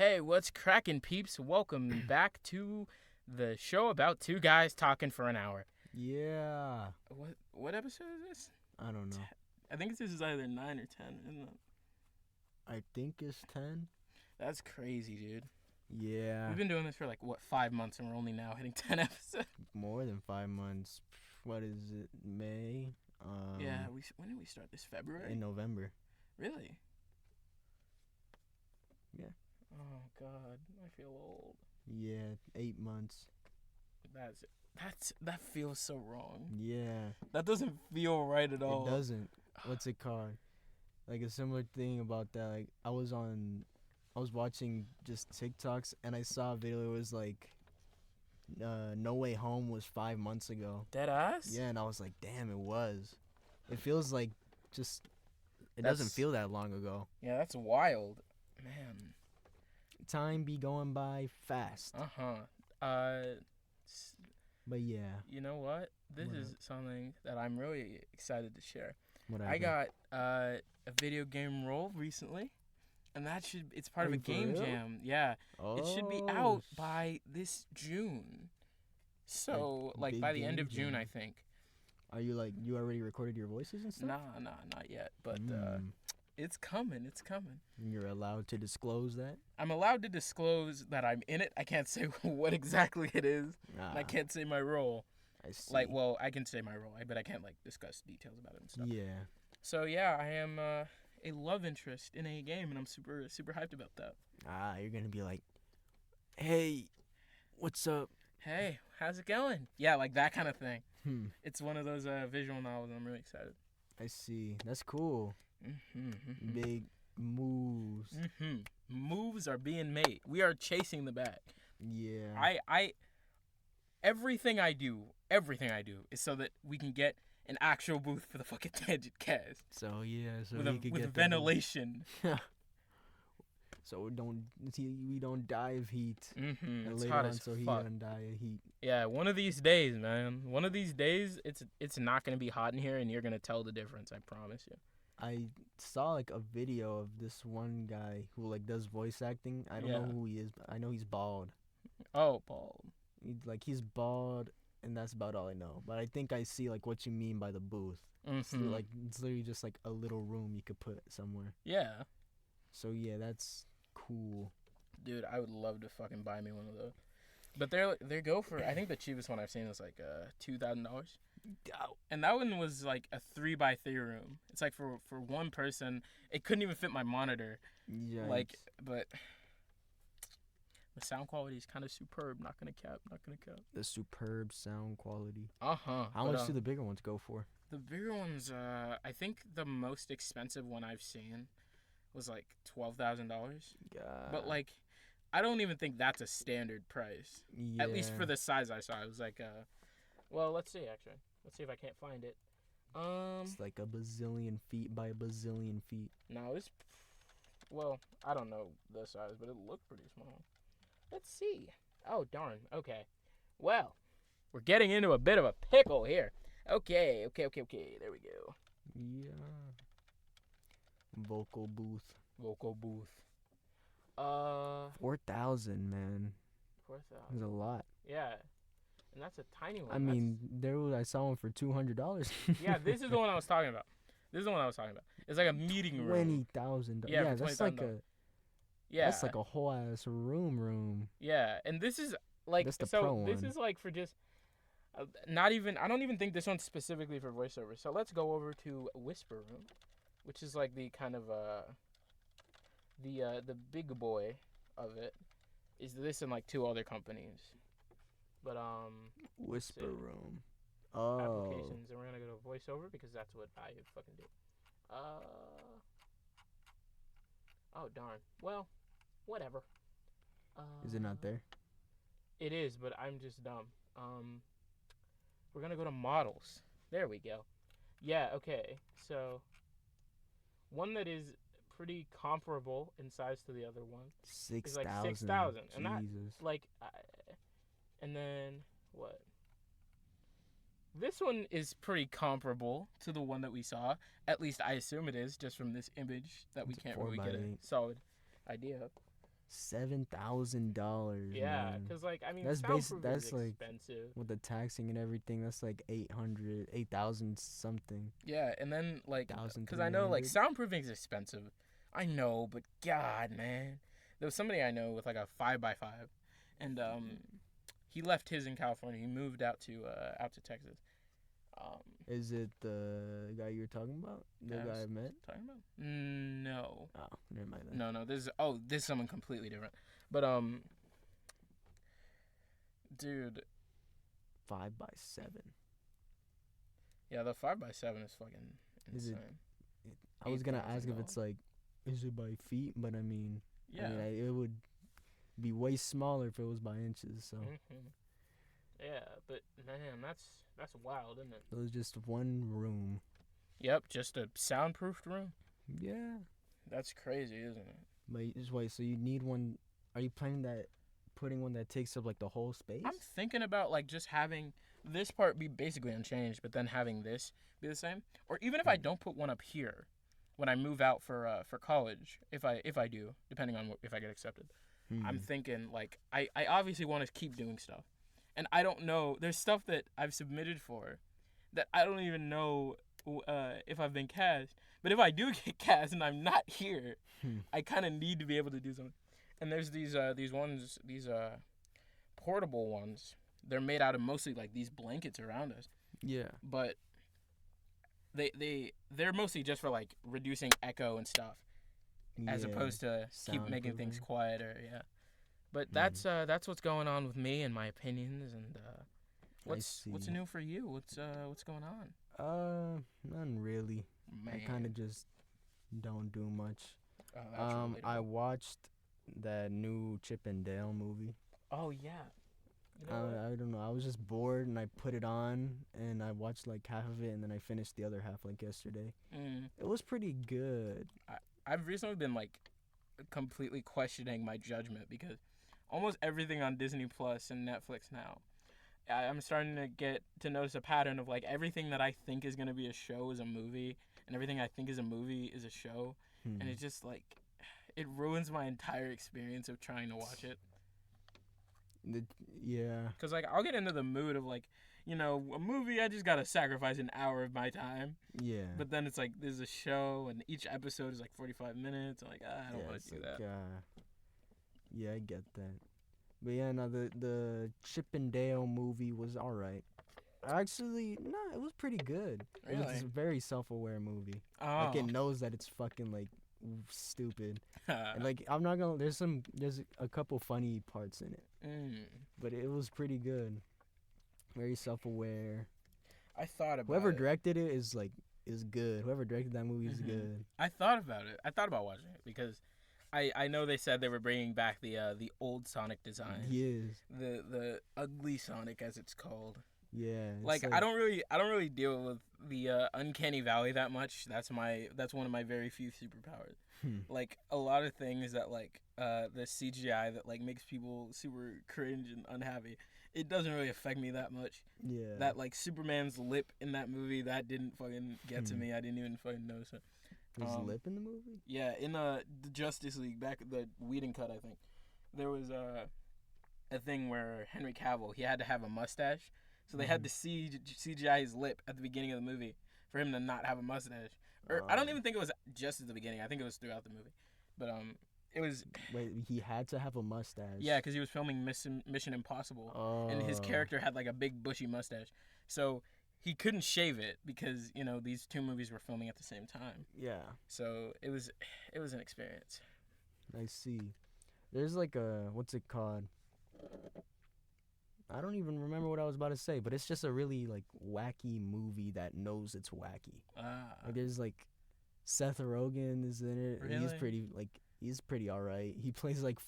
Hey, what's crackin', peeps? Welcome back to the show about two guys talking for an hour. Yeah. What episode is this? I don't know. I think this is either 9 or 10, isn't it? I think it's 10. That's crazy, dude. Yeah. We've been doing this for 5 months, and we're only now hitting 10 episodes. More than 5 months. What is it? May? Yeah, when did we start this? February? In November. Really? Yeah. Oh, God. I feel old. Yeah, 8 months. That feels so wrong. Yeah. That doesn't feel right at all. It doesn't. What's it called? Like a similar thing about that. Like I was watching just TikToks and I saw a video. It was like, No Way Home was 5 months ago. Dead ass? Yeah, and I was like, damn, it was. It feels like it doesn't feel that long ago. Yeah, that's wild, man. Time be going by fast. But yeah. You know what? This is something that I'm really excited to share. What I got a video game role recently, and it's part of a game jam. Yeah. It should be out by this June. So, by the end of June, I think. Are you you already recorded your voices and stuff? Nah, not yet. But it's coming. It's coming. You're allowed to disclose that? I'm allowed to disclose that I'm in it. I can't say what exactly it is. And I can't say my role. I see. I can say my role, but I can't discuss details about it and stuff. Yeah. So yeah, I am a love interest in a game, and I'm super hyped about that. You're gonna be like, hey, what's up? Hey, how's it going? Yeah, like that kind of thing. It's one of those visual novels, and I'm really excited. I see. That's cool. Mm-hmm. Big moves. Mm-hmm. Moves are being made. We are chasing the bag. Yeah. Everything I do is so that we can get an actual booth for the fucking Tangent Cast. So yeah, with ventilation. So we don't die of heat. Mm-hmm. And it's later hot on, as so he fuck. doesn't die of heat. Yeah, one of these days, man. One of these days, it's not gonna be hot in here, and you're gonna tell the difference. I promise you. I saw a video of this one guy who does voice acting. I don't know who he is, but I know he's bald. Oh, bald. He's bald, and that's about all I know. But I think I see what you mean by the booth. Mm-hmm. It's literally just a little room you could put somewhere. Yeah. So yeah, that's cool. Dude, I would love to fucking buy me one of those. But they go for, I think the cheapest one I've seen is $2,000. And that one was a 3x3 room. It's for one person. It couldn't even fit my monitor. Yeah. But the sound quality is kind of superb. Not gonna cap. The superb sound quality. How much do the bigger ones go for? The bigger ones, I think the most expensive one I've seen was $12,000. God. But I don't even think that's a standard price. Yeah. At least for the size I saw. It was well, let's see actually. Let's see if I can't find it. It's a bazillion feet by a bazillion feet. No, I don't know the size, but it looked pretty small. Let's see. Oh, darn. Okay. Well, we're getting into a bit of a pickle here. Okay. There we go. Yeah. Vocal booth. 4,000, man. 4,000. That's a lot. Yeah. And that's a tiny one. I mean, I saw one for $200. Yeah, this is the one I was talking about. It's like a meeting room. $20,000. Yeah, that's that's a whole ass room. Yeah, and this is that's the pro one. This is for just not even. I don't even think this one's specifically for voiceover. So let's go over to Whisper Room, which is the kind of the big boy of it. Is this and 2 other companies? But Whisper Room. Applications, and we're gonna go to voiceover because that's what I fucking do. Oh darn. Well, whatever. Is it not there? It is, but I'm just dumb. We're gonna go to models. There we go. Yeah. Okay. So one that is pretty comparable in size to the other one. 6,000. 6,000, and that Jesus. and then what? This one is pretty comparable to the one that we saw. At least I assume it is, just from this image that we can't really get a solid idea of. $7,000. Yeah, man. because, like, I mean, That's soundproofing that's is like expensive. with the taxing and everything. That's like 8,000 something. Yeah, and then, like, because I know, like, 1,300. soundproofing is expensive. I know, but God, man. There was somebody I know with, like, a 5x5, and, he left his in California. He moved out to Texas. Is it the guy you're talking about? The Yeah, guy I met? talking about? No. Oh, never mind that. No, this is someone completely different. But, dude, 5x7. yeah, the 5x7 is fucking Is insane. I was gonna ask if it's like, is it by feet? But I mean, Yeah. it would be way smaller if it was by inches. So Yeah, but man, that's wild, isn't it? it was just one room. Yep, just a soundproofed room. Yeah. That's crazy, isn't it? But just wait. So you need one. Are you planning that? Putting one that takes up like the whole space? I'm thinking about like just having this part be basically unchanged, but then having this be the same. Or even if I don't put one up here, when I move out for college, if I do, depending on if I get accepted, I'm thinking like I obviously want to keep doing stuff, and I don't know. There's stuff that I've submitted for, that I don't even know if I've been cast. But if I do get cast and I'm not here, I kind of need to be able to do something. And there's these portable ones. They're made out of mostly like these blankets around us. Yeah. But they're mostly just for like reducing echo and stuff, as opposed to keep making things quieter. Yeah. But that's what's going on with me and my opinions, and what's new for you? What's going on? None really. Man. I kind of just don't do much. Oh, that's relatable. I watched that new Chip and Dale movie. Oh yeah. You know I don't know. I was just bored and I put it on and I watched like half of it and then I finished the other half like yesterday. It was pretty good. I've recently been like completely questioning my judgment because almost everything on Disney Plus and Netflix now, I'm starting to get to notice a pattern of like everything that I think is gonna be a show is a movie, and everything I think is a movie is a show, and it's just like it ruins my entire experience of trying to watch it. Yeah. Cause like I'll get into the mood of like, you know, a movie I just gotta sacrifice an hour of my time. Yeah. But then it's like there's a show and each episode is like 45 minutes. I'm like I don't want to do like, that. Yeah, I get that. But yeah, no, the Chip and Dale movie was alright. Actually, no, it was pretty good. Really? It's a very self-aware movie. Oh. Like it knows that it's fucking like stupid. And like I'm not gonna. There's a couple funny parts in it. But it was pretty good. Very self-aware. I thought about whoever it. directed it is good. Whoever directed that movie is good. I thought about it. I thought about watching it because I know they said they were bringing back the old Sonic design. Yes. The ugly Sonic, as it's called. Yeah. Like I don't really deal with the uncanny valley that much. That's one of my very few superpowers. Like a lot of things that like the CGI that like makes people super cringe and unhappy, it doesn't really affect me that much. Yeah. That like Superman's lip in that movie, that didn't fucking get to me. I didn't even fucking notice it. Was lip in the movie? Yeah, in the Justice League, back the Whedon cut, I think there was a thing where Henry Cavill, he had to have a mustache, so they had to CGI his lip at the beginning of the movie for him to not have a mustache. Or I don't even think it was just at the beginning. I think it was throughout the movie, but it was. Wait, he had to have a mustache. Yeah, because he was filming Mission Impossible, and his character had like a big bushy mustache, so he couldn't shave it because you know these two movies were filming at the same time. Yeah. So it was an experience. I see. There's like a what's it called? I don't even remember what I was about to say, but it's just a really like wacky movie that knows it's wacky. Like there's like Seth Rogen is in it. Really? He's pretty alright. He plays like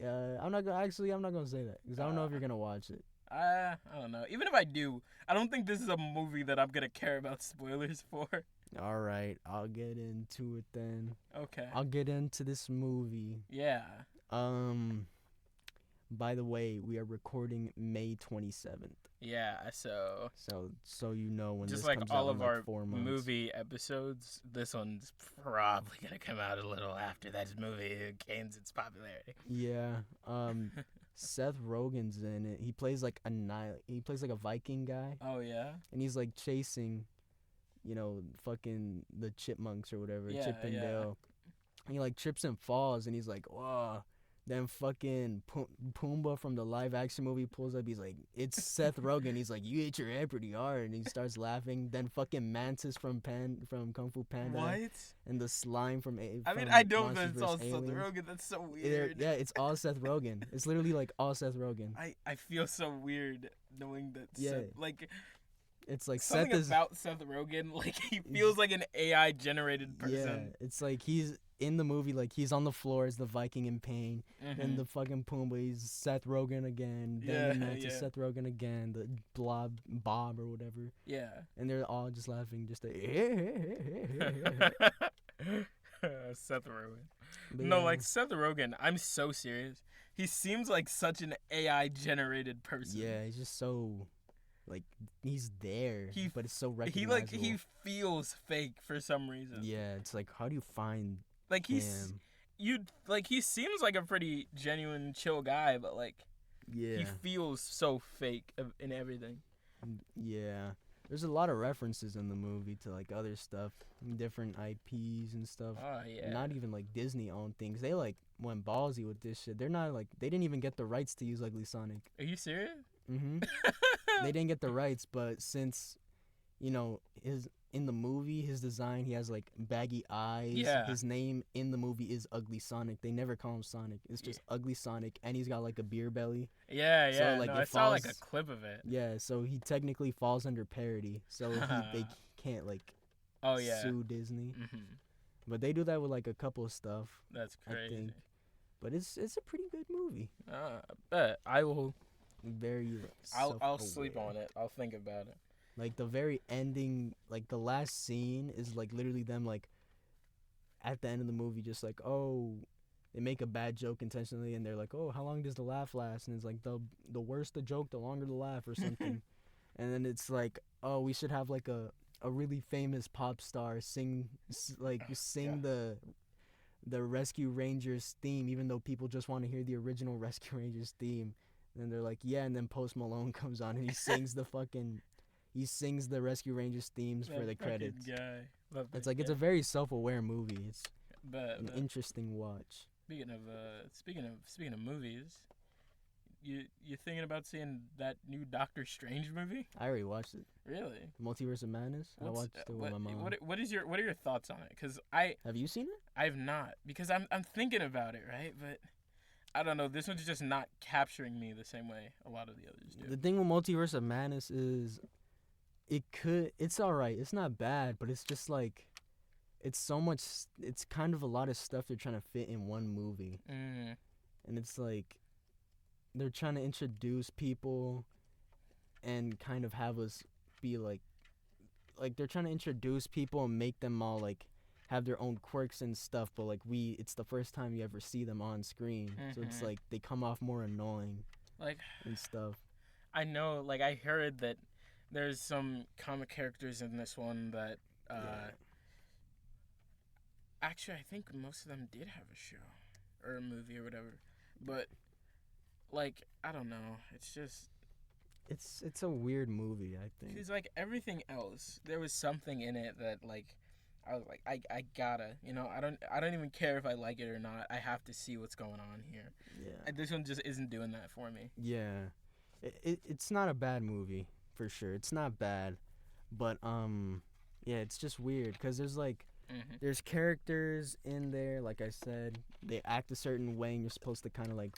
I'm not gonna say that because I don't know if you're gonna watch it. I don't know. Even if I do, I don't think this is a movie that I'm gonna care about spoilers for. All right, I'll get into it then. Okay. I'll get into this movie. Yeah. By the way, we are recording May 27th. Yeah, so you know when just this like comes all out of in like our 4 months. movie episodes, this one's probably gonna come out a little after that movie gains its popularity. Yeah. Seth Rogen's in it. He plays like a Viking guy, Oh yeah. and he's like chasing, fucking the chipmunks or whatever, Yeah, Chip and yeah. Dale. And he like trips and falls, and he's like, whoa. Then fucking Pumbaa from the live action movie pulls up. He's like, it's Seth Rogen. He's like, you ate your hair pretty hard, and he starts laughing. Then fucking Mantis from Kung Fu Panda. What? And the slime from I mean, I know Monsters that it's all vs. Seth Aliens. Rogen. That's so weird. Yeah, it's all Seth Rogen. It's literally like all Seth Rogen. I feel so weird knowing that Yeah. Seth, like It's like something Seth is. about Seth Rogen, like he feels like an AI generated person. Yeah, it's like he's in the movie, like he's on the floor as the Viking in pain. And the fucking Pumbaa, he's Seth Rogen again. Then the Mantis, Seth Rogen again. The Bob or whatever. Yeah. And they're all just laughing, just like. Seth Rogen. But No, yeah. like Seth Rogen, I'm so serious. He seems like such an AI generated person. Yeah, he's just so, like, he's there, but it's so He recognizable. he feels fake for some reason. Yeah, it's like, how do you find Like him? he seems like a pretty genuine, chill guy, but like Yeah. he feels so fake in everything. Yeah. There's a lot of references in the movie to like other stuff, different IPs and stuff. Oh yeah. Not even like Disney owned things. They like went ballsy with this shit. They're not like they didn't even get the rights to use Ugly Sonic. Are you serious? They didn't get the rights, but since his in the movie, his design, he has like baggy eyes. Yeah. His name in the movie is Ugly Sonic. They never call him Sonic. It's just Ugly Sonic, and he's got like a beer belly. Yeah, So, yeah. like, No, it I saw like a falls- clip of it. Yeah, so he technically falls under parody. So they can't like Oh yeah. sue Disney. Mhm. But they do that with like a couple of stuff, That's I crazy. think. But it's a pretty good movie. Bet I will. Very. I'll sleep self-aware. on it. I'll think about it. Like the very ending, like the last scene is like literally them like at the end of the movie, just like, oh, they make a bad joke intentionally, and they're like, oh, how long does the laugh last? And it's like the worse the joke, the longer the laugh, or something. And then it's like, oh, we should have like a really famous pop star sing the Rescue Rangers theme, even though people just want to hear the original Rescue Rangers theme. And they're like, yeah, and then Post Malone comes on and he sings the Rescue Rangers themes for the credits. Guy. It's like it's a very self-aware movie. It's an But interesting watch. speaking of movies, you thinking about seeing that new Doctor Strange movie? I already watched it. Really? Multiverse of Madness. I watched it with my mom. What are your thoughts on it? Cause Have you seen it? I've not, because I'm thinking about it, right? But I don't know. This one's just not capturing me the same way a lot of the others do. The thing with Multiverse of Madness is it's alright. It's not bad, but it's just like it's kind of a lot of stuff they're trying to fit in one movie. And it's like they're trying to introduce people and kind of have us be like they're trying to introduce people and make them all like have their own quirks and stuff, but like it's the first time you ever see them on screen. So it's like they come off more annoying Like, and stuff. I know, like, I heard that there's some comic characters in this one that actually I think most of them did have a show or a movie or whatever, but like, I don't know, it's just It's a weird movie, I think. because like everything else, there was something in it that like I was like, I gotta, I don't even care if I like it or not. I have to see what's going on here. Yeah. And this one just isn't doing that for me. Yeah. It's not a bad movie, for sure. It's not bad. But, yeah, it's just weird. Because there's, like, there's characters in there, like I said. They act a certain way, and you're supposed to kind of, like,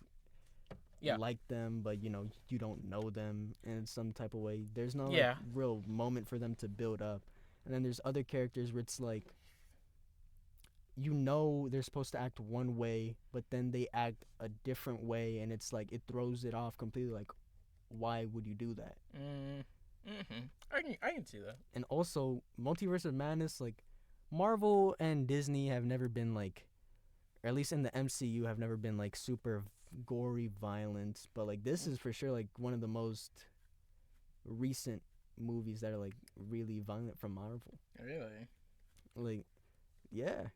like them, but, you don't know them in some type of way. There's no, like, real moment for them to build up. And then there's other characters where it's like, they're supposed to act one way, but then they act a different way, and it's like, it throws it off completely, like, why would you do that? I can see that. And also, Multiverse of Madness, like, Marvel and Disney have never been, like, or at least in the MCU, have never been, like, super gory violence, but like this is for sure like one of the most recent movies that are like really violent from Marvel. Really? Like, yeah.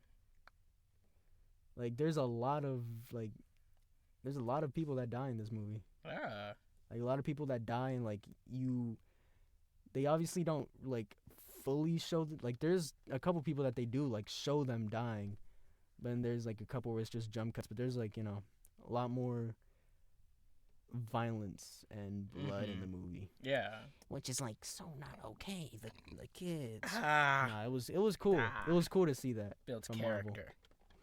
Like there's a lot of people that die in this movie. Yeah. Like a lot of people that die, and like they obviously don't like fully show like there's a couple people that they do like show them dying, but then there's like a couple where it's just jump cuts, but there's like, a lot more violence and blood in the movie. Yeah. Which is like so not okay. The kids. Ah. Nah, it was cool. It was cool to see that Builds from character. Marvel.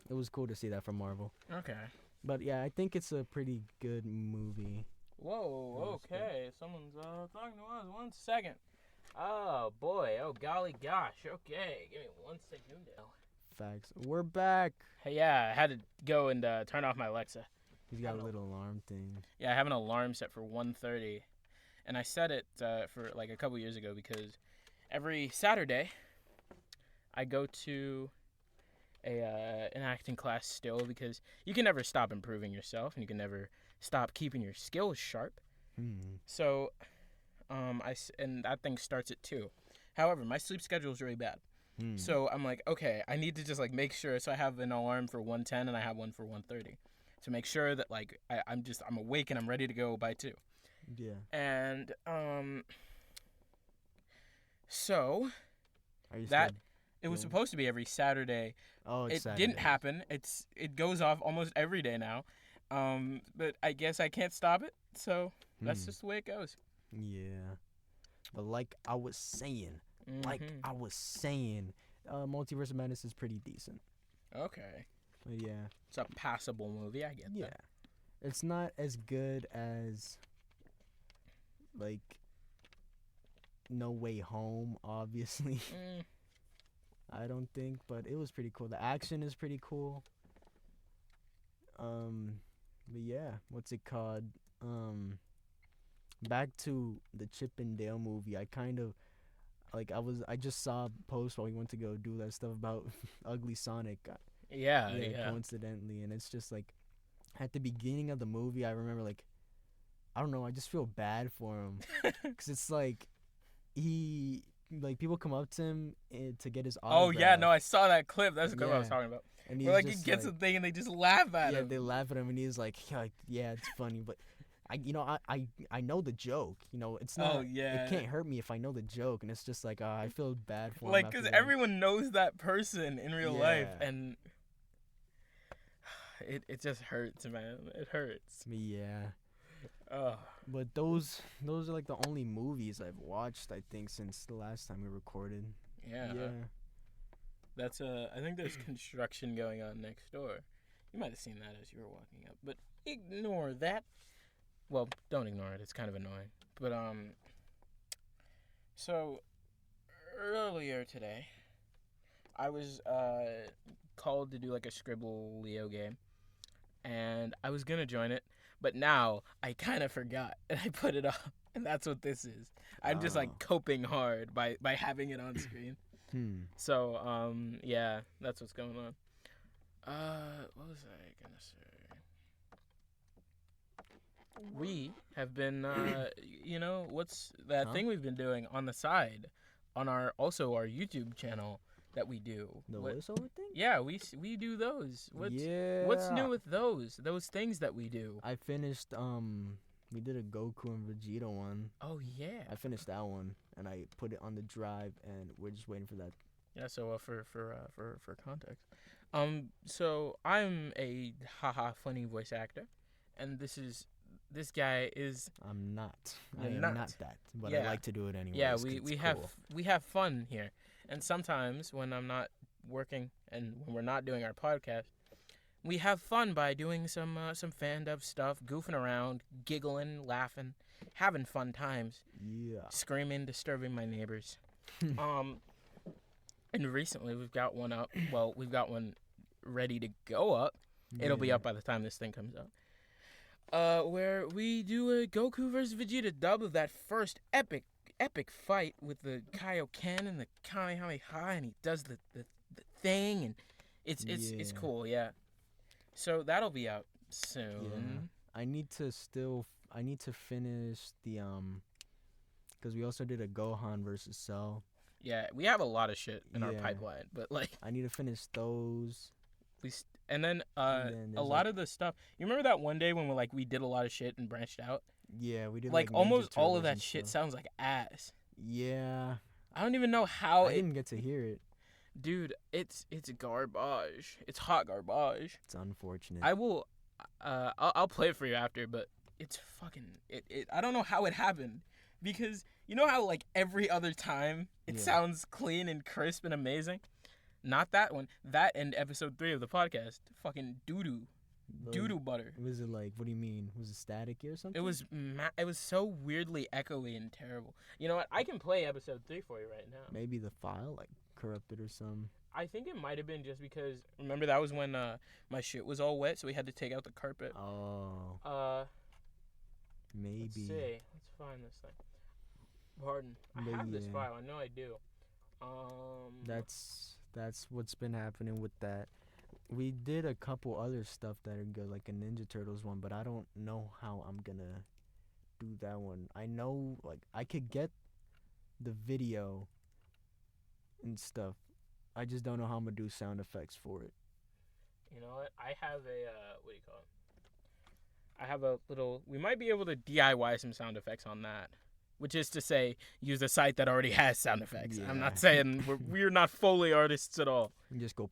It was cool to see that from Marvel. Okay. But yeah, I think it's a pretty good movie. Whoa, okay. Someone's talking to us. 1 second. Oh, boy. Oh, golly gosh. Okay. Give me 1 second. Facts. We're back. Hey, yeah, I had to go and turn off my Alexa. He's got a little alarm thing. Yeah, I have an alarm set for 1:30. And I set it for like a couple years ago because every Saturday I go to an acting class still, because you can never stop improving yourself and you can never stop keeping your skills sharp. So and that thing starts at 2. However, my sleep schedule is really bad. So I'm like, okay, I need to just like make sure. So I have an alarm for 1:10 and I have one for 1:30 to make sure that like I'm awake and I'm ready to go by 2. Yeah. And so it was supposed to be every Saturday. Oh, it's It didn't happen. It goes off almost every day now. But I guess I can't stop it. So that's just the way it goes. Yeah. But like I was saying, Multiverse of Madness is pretty decent. Okay. But yeah. It's a passable movie. I get that. Yeah. It's not as good as like No Way Home, obviously. I don't think, but it was pretty cool. The action is pretty cool. But yeah, what's it called? Back to the Chip and Dale movie. I kind of like I just saw a post while we went to go do that stuff about Ugly Sonic. Yeah. Coincidentally, and it's just like at the beginning of the movie, I remember like I don't know, I just feel bad for him because it's like people come up to him to get his autograph. Oh yeah, no, I saw that clip. That's the clip I was talking about. And where like he gets the thing and they just laugh at him. Yeah, they laugh at him and he's like, yeah, it's funny, but I know the joke. It's not. Oh yeah. It can't hurt me if I know the joke, and it's just like I feel bad for him. Like, because everyone knows that person in real life, and it just hurts, man. It hurts. Yeah. Oh. But those are like the only movies I've watched, I think, since the last time we recorded. Yeah. That's I think there's construction going on next door. You might have seen that as you were walking up, but ignore that. Well, don't ignore it. It's kind of annoying. But so earlier today, I was called to do like a Scribble Leo game, and I was gonna join it, but now I kind of forgot and I put it off, and that's what this is. I'm just like coping hard by having it on screen. So yeah, that's what's going on. What was I gonna say? We have been, what's that thing we've been doing on the side, on our YouTube channel that we do. The voiceover thing? Yeah, we do those. What's new with those things that we do? I finished. We did a Goku and Vegeta one. Oh yeah. I finished that one and I put it on the drive, and we're just waiting for that. Yeah. So for context, so I'm a funny voice actor, and this guy is. I'm not. I You're am not that, but yeah. I like to do it anyway. Yeah, we have fun here, and sometimes when I'm not working and when we're not doing our podcast, we have fun by doing some fan dub stuff, goofing around, giggling, laughing, having fun times. Yeah. Screaming, disturbing my neighbors. And recently we've got one up. Well, we've got one ready to go up. It'll be up by the time this thing comes out. Where we do a Goku versus Vegeta dub of that first epic fight with the Kaioken and the Kamehameha, and he does the thing, and it's cool, yeah. So that'll be out soon. I need to finish the because we also did a Gohan versus Cell. Yeah, we have a lot of shit in our Yeah. pipeline, but like I need to finish those. and then then a there's, lot of the stuff. You remember that one day when we did a lot of shit and branched out? Yeah, we did Like Ninja almost all Turtles of that and shit stuff. sounds like ass. Yeah, I don't even know how I didn't get to hear it. Dude, it's garbage. It's hot garbage. It's unfortunate. I will I'll play it for you after, but it's fucking it I don't know how it happened, because you know how like every other time it Yeah. sounds clean and crisp and amazing? Not that one. That and episode 3 of the podcast. Fucking doo-doo. Doo-doo butter. Was it like? What do you mean? Was it staticky or something? It was so weirdly echoey and terrible. You know what? I can play episode 3 for you right now. Maybe the file like corrupted or something. I think it might have been just because, remember that was when my shit was all wet, so we had to take out the carpet. Oh. Maybe. Let's see. Let's find this thing. Pardon. I have this file. I know I do. That's what's been happening with that. We did a couple other stuff that are good, like a Ninja Turtles one, but I don't know how I'm gonna do that one. I know, like, I could get the video and stuff. I just don't know how I'm gonna do sound effects for it. You know what? I have a what do you call it? I have a little. We might be able to DIY some sound effects on that, which is to say, use a site that already has sound effects. Yeah. I'm not saying we're not Foley artists at all. You just go.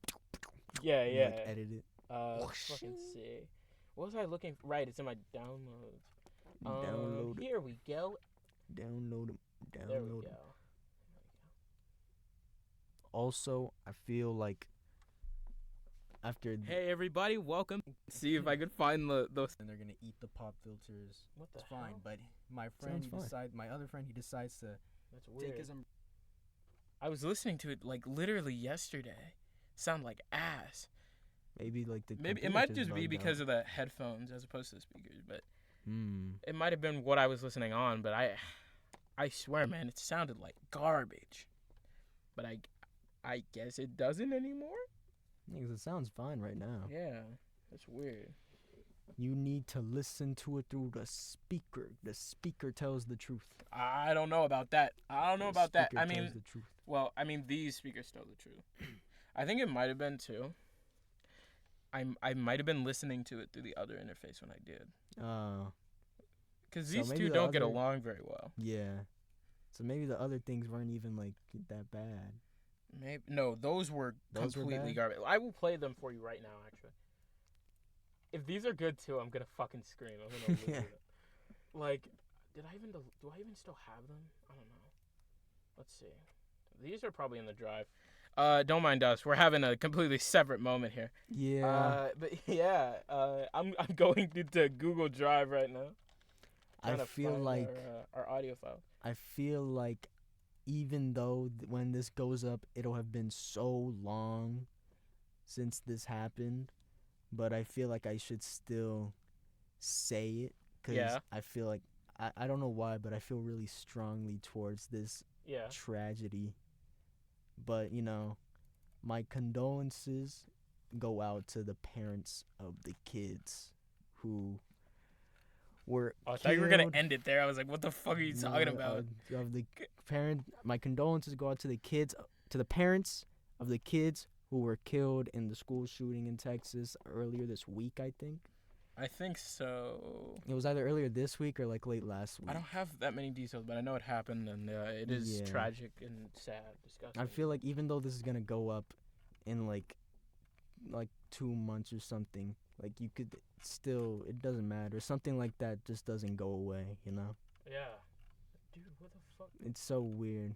Yeah, and, yeah. like, edit it. Let's fucking see. What was I looking for? Right, it's in my downloads. Download it. Here we go. Download them. There we Download go. them. Also, I feel like after Hey everybody, welcome. See if I could find those. And they're gonna eat the pop filters. What the It's fine, hell? but my friend, Sounds fine. my other friend, he decides to That's take weird. his. I was listening to it like literally yesterday. Sound like ass. maybe like the Maybe it computer might just be bugged because out. of the headphones as opposed to the speakers, but Hmm. it might have been what I was listening on. But I swear, man, it sounded like garbage. But I guess it doesn't anymore. Yeah, 'cause it sounds fine right now. Yeah, that's weird. You need to listen to it through the speaker. The speaker tells the truth. I don't know about that. I don't know The about that. speaker I tells mean, the truth. well, I mean these speakers tell the truth. I think it might have been too. I might have been listening to it through the other interface when I did, because So these maybe two the don't get other- along very well. Yeah. So maybe the other things weren't even like that bad. Maybe no, those were Those were completely bad? garbage. I will play them for you right now, actually. If these are good too, I'm gonna fucking scream. I'm gonna lose Yeah. it. Like, do I even still have them? I don't know. Let's see. These are probably in the drive. Don't mind us. We're having a completely separate moment here. Yeah. But yeah, I'm going to Google Drive right now. I trying to feel find like our audio file. I feel like even though when this goes up, it'll have been so long since this happened, but I feel like I should still say it because Yeah. I feel like I don't know why, but I feel really strongly towards this Yeah. tragedy. But you know, my condolences go out to the parents of the kids who were Oh, I thought you were gonna killed. end it there. I was like, what the fuck are you talking about? Of the parent, my condolences go out to the kids, to the parents of the kids who were killed in the school shooting in Texas earlier this week. I think I think so. it was either earlier this week or like late last week. I don't have that many details, but I know it happened, and it is Yeah. tragic and sad, disgusting. I feel like even though this is gonna go up in like 2 months or something, like you could still, it doesn't matter. Something like that just doesn't go away, you know? Yeah. Dude, what the fuck? It's so weird.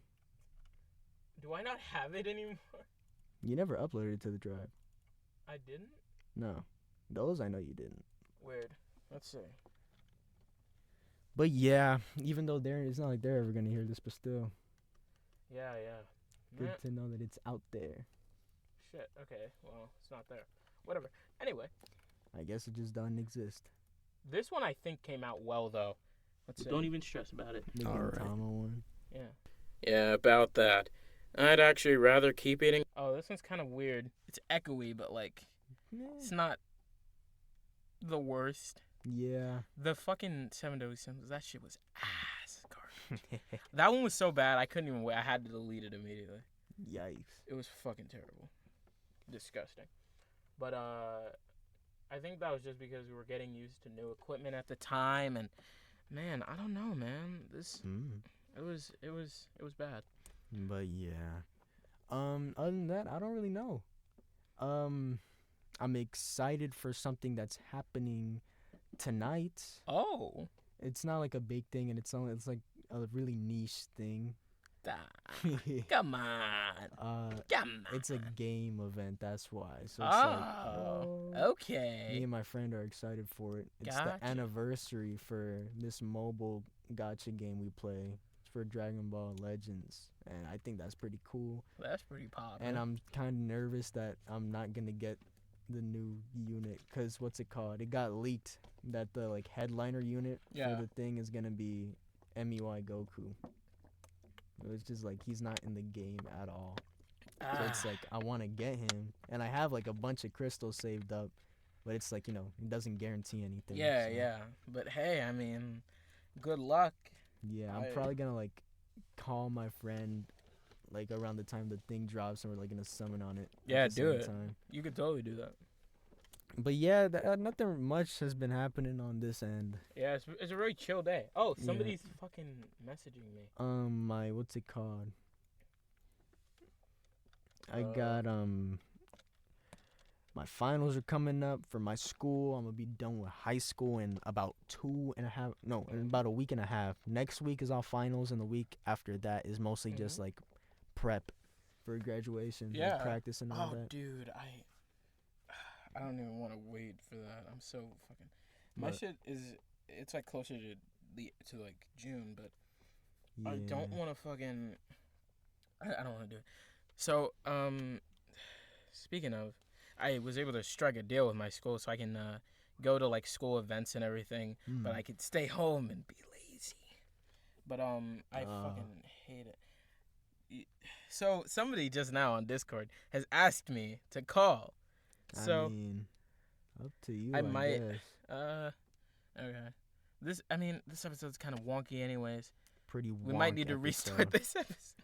Do I not have it anymore? You never uploaded it to the drive. I didn't? No. Those I know you didn't. Weird. Let's see. But yeah, even though it's not like they're ever gonna hear this, but still, Yeah. good Meh. to know that it's out there. Shit. Okay. Well, it's not there. Whatever. Anyway, I guess it just doesn't exist. this one I think came out well though. Let's see. Don't even stress about it. The All right. Gintama one. Yeah. Yeah, about that. I'd actually rather keep eating. Oh, this one's kind of weird. It's echoey, but like, it's not the worst. Yeah. The fucking 7 Deadly Sins, that shit was ass garbage. That one was so bad, I couldn't even wait. I had to delete it immediately. Yikes. It was fucking terrible. Disgusting. But, I think that was just because we were getting used to new equipment at the time, and, man, I don't know, man. It was bad. But yeah. Other than that, I don't really know. I'm excited for something that's happening tonight. Oh. It's not like a big thing, and it's like a really niche thing. Come on. It's a game event, that's why. So it's okay. Me and my friend are excited for it. It's Gotcha. the anniversary for this mobile gacha game we play. It's for Dragon Ball Legends, and I think that's pretty cool. That's pretty popular. And I'm kind of nervous that I'm not gonna get the new unit, cause what's it called? It got leaked that the like headliner unit for the thing is gonna be MUI Goku. It was just like he's not in the game at all. So it's like I want to get him, and I have like a bunch of crystals saved up, but it's like, it doesn't guarantee anything. Yeah, so. yeah. But hey, I mean, good luck. Yeah, I'm probably gonna like call my friend like around the time the thing drops, and we're like gonna summon on it. Yeah, do it. Time. You could totally do that. But yeah, nothing much has been happening on this end. Yeah, it's a really chill day. Oh, somebody's fucking messaging me. My what's it called? I got my finals are coming up for my school. I'm gonna be done with high school in about in about a week and a half. Next week is all finals, and the week after that is mostly just like prep for graduation, like practice and all that. Oh, dude, I don't even want to wait for that. I'm so fucking. My shit it's like closer to like June, but I don't want to fucking. I don't want to do it. So speaking of, I was able to strike a deal with my school, so I can go to like school events and everything, but I could stay home and be lazy. But I fucking hate it. So somebody just now on Discord has asked me to call. So I mean, up to you. I might. Guess. Okay. This episode's kind of wonky, anyways. Pretty. We might need to restart this episode.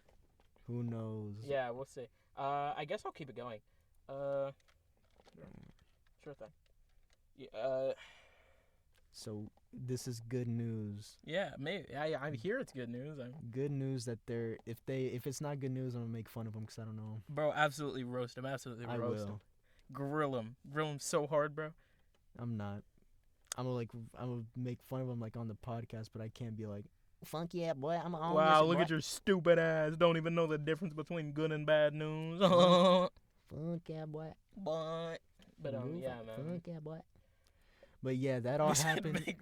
Who knows? Yeah, we'll see. I guess I'll keep it going. Sure thing. Yeah. So this is good news. Yeah, maybe. I hear it's good news. Good news that if it's not good news, I'm gonna make fun of them because I don't know. Bro, absolutely roast him. Absolutely roast him. will. Grill him so hard, bro. I'm not. I'm gonna make fun of him like on the podcast, but I can't be like, funky yeah, boy. I'm on. Wow, look at your stupid ass. Don't even know the difference between good and bad news. Funk yeah, boy. But yeah, man. Funk yeah, boy. But yeah, that all happened.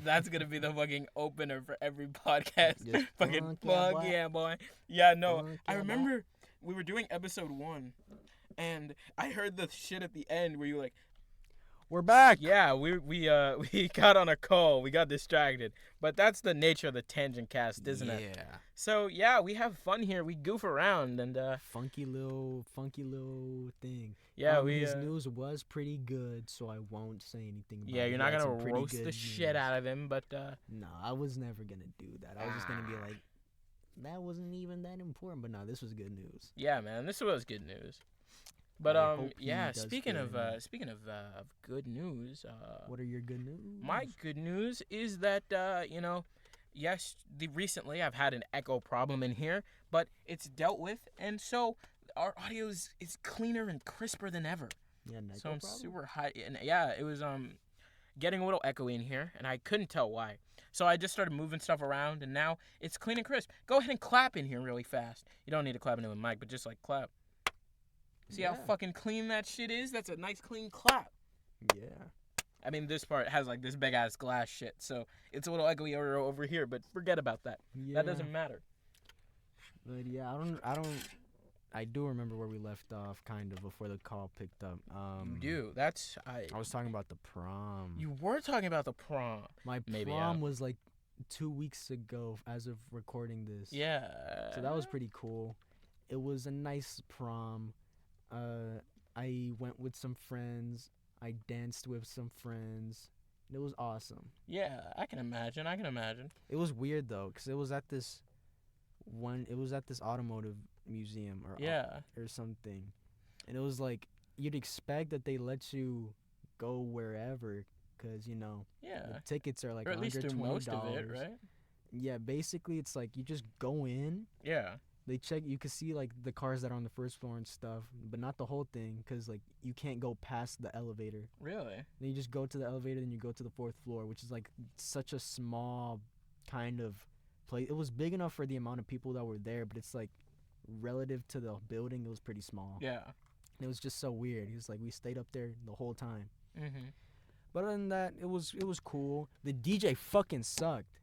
That's gonna be the fucking opener for every podcast. Just fucking funk yeah, boy. Yeah, no. Funk I yeah, remember we were doing episode 1, and I heard the shit at the end where you were like, we're back. yeah, we got on a call. We got distracted. But that's the nature of the Tangent Cast, isn't it? Yeah. So, yeah, we have fun here. We goof around and Funky little thing. yeah, his news was pretty good, so I won't say anything about it. yeah, you're not He had going some to pretty roast good the shit news. out of him, but No, I was never gonna do that. I was just gonna be like, that wasn't even that important. But no, this was good news. yeah, man, this was good news. But I hope he yeah, does speaking good. of good news, What are your good news? my good news is that yes, recently I've had an echo problem in here, but it's dealt with, and so our audio is cleaner and crisper than ever. Yeah, So I'm super high, and yeah, it was getting a little echoey in here, and I couldn't tell why. So I just started moving stuff around, and now it's clean and crisp. Go ahead and clap in here really fast. You don't need to clap into a mic, but just like clap. See how fucking clean that shit is? That's a nice clean clap. Yeah. I mean, this part has like this big ass glass shit, so it's a little echoey over here, but forget about that. Yeah. That doesn't matter. But yeah, I do remember where we left off, kind of, before the call picked up. You do. That's I was talking about the prom. You were talking about the prom. My prom was like 2 weeks ago, as of recording this. Yeah. So that was pretty cool. It was a nice prom. I went with some friends. I danced with some friends. It was awesome. Yeah, I can imagine. It was weird though, cause it was at this automotive museum or something, and it was like you'd expect that they let you go wherever, cause Yeah. the tickets are like Or at least do $120. most of it, right? Yeah, basically it's like you just go in. Yeah. They check. You can see like the cars that are on the first floor and stuff, but not the whole thing, cause like you can't go past the elevator. Really? Then you just go to the elevator, then you go to the fourth floor, which is like such a small kind of place. It was big enough for the amount of people that were there, but it's like relative to the building, it was pretty small. Yeah. And it was just so weird. He was like, we stayed up there the whole time. Mhm. But other than that, it was cool. The DJ fucking sucked.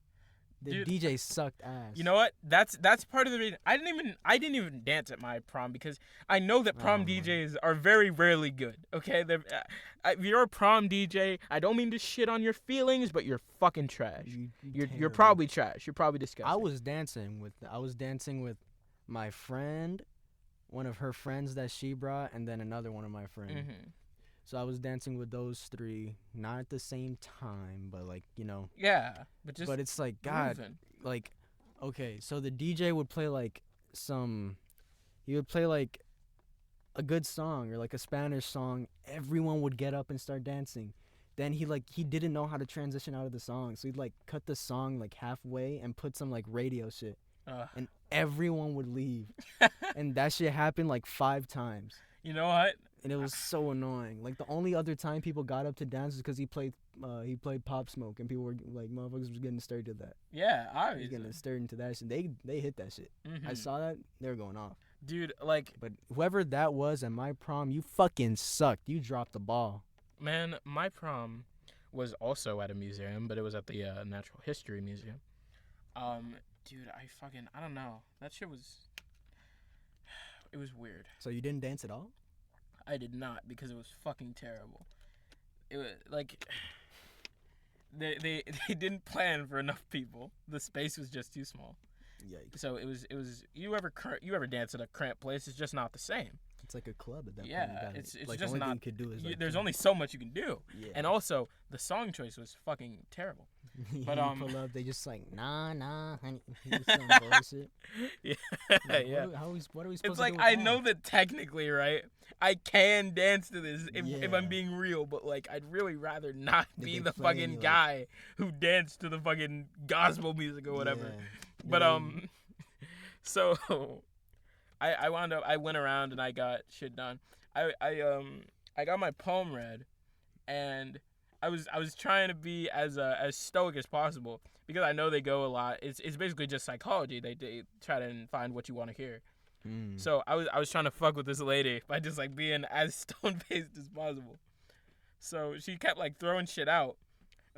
The Dude, DJ sucked ass. You know what? That's part of the reason I didn't even dance at my prom, because I know that prom DJs are very rarely good. Okay, if you're a prom DJ, I don't mean to shit on your feelings, but you're fucking trash. You're probably trash. You're probably disgusting. I was dancing with my friend, one of her friends that she brought, and then another one of my friends. Mhm. So I was dancing with those three, not at the same time, but like Yeah, but it's like God, moving. like, okay, so the DJ would play like he would play like a good song or like a Spanish song. Everyone would get up and start dancing. Then he didn't know how to transition out of the song, so he'd like cut the song like halfway and put some like radio shit, and everyone would leave, and that shit happened like 5 times. You know what? And it was so annoying. Like the only other time people got up to dance is because he played Pop Smoke, and people were like, motherfuckers was getting stirred to that. Yeah, He was obviously. getting stirred into that shit. They hit that shit. I Mhm. saw that. They were going off. Dude, like, But whoever that was at my prom, you fucking sucked. You dropped the ball. man, my prom was also at a museum, but it was at the Natural History Museum. Dude, I don't know. That shit was, it was weird. So you didn't dance at all? I did not, because it was fucking terrible. It was like they didn't plan for enough people. The space was just too small. Yikes. So it was you ever dance at a cramped place? It's just not the same. It's like a club at that point. Yeah, You gotta- it's like, just the only thing not. you could do is like There's only so much you can do, yeah. and also the song choice was fucking terrible. But, You pull up, they just like nah, honey. Just some bullshit. Yeah, Like, yeah. What are we supposed It's to like do with I that? know that technically, right? I can dance to this if Yeah. I'm being real, but like I'd really rather not Did be they the play fucking any, like- guy who danced to the fucking gospel music or whatever. Yeah. But Yeah. so I went around and I got shit done. I got my poem read, and I was trying to be as stoic as possible, because I know they go a lot. It's basically just psychology. They try to find what you want to hear. Mm. So I was trying to fuck with this lady by just like being as stone faced as possible. So she kept like throwing shit out,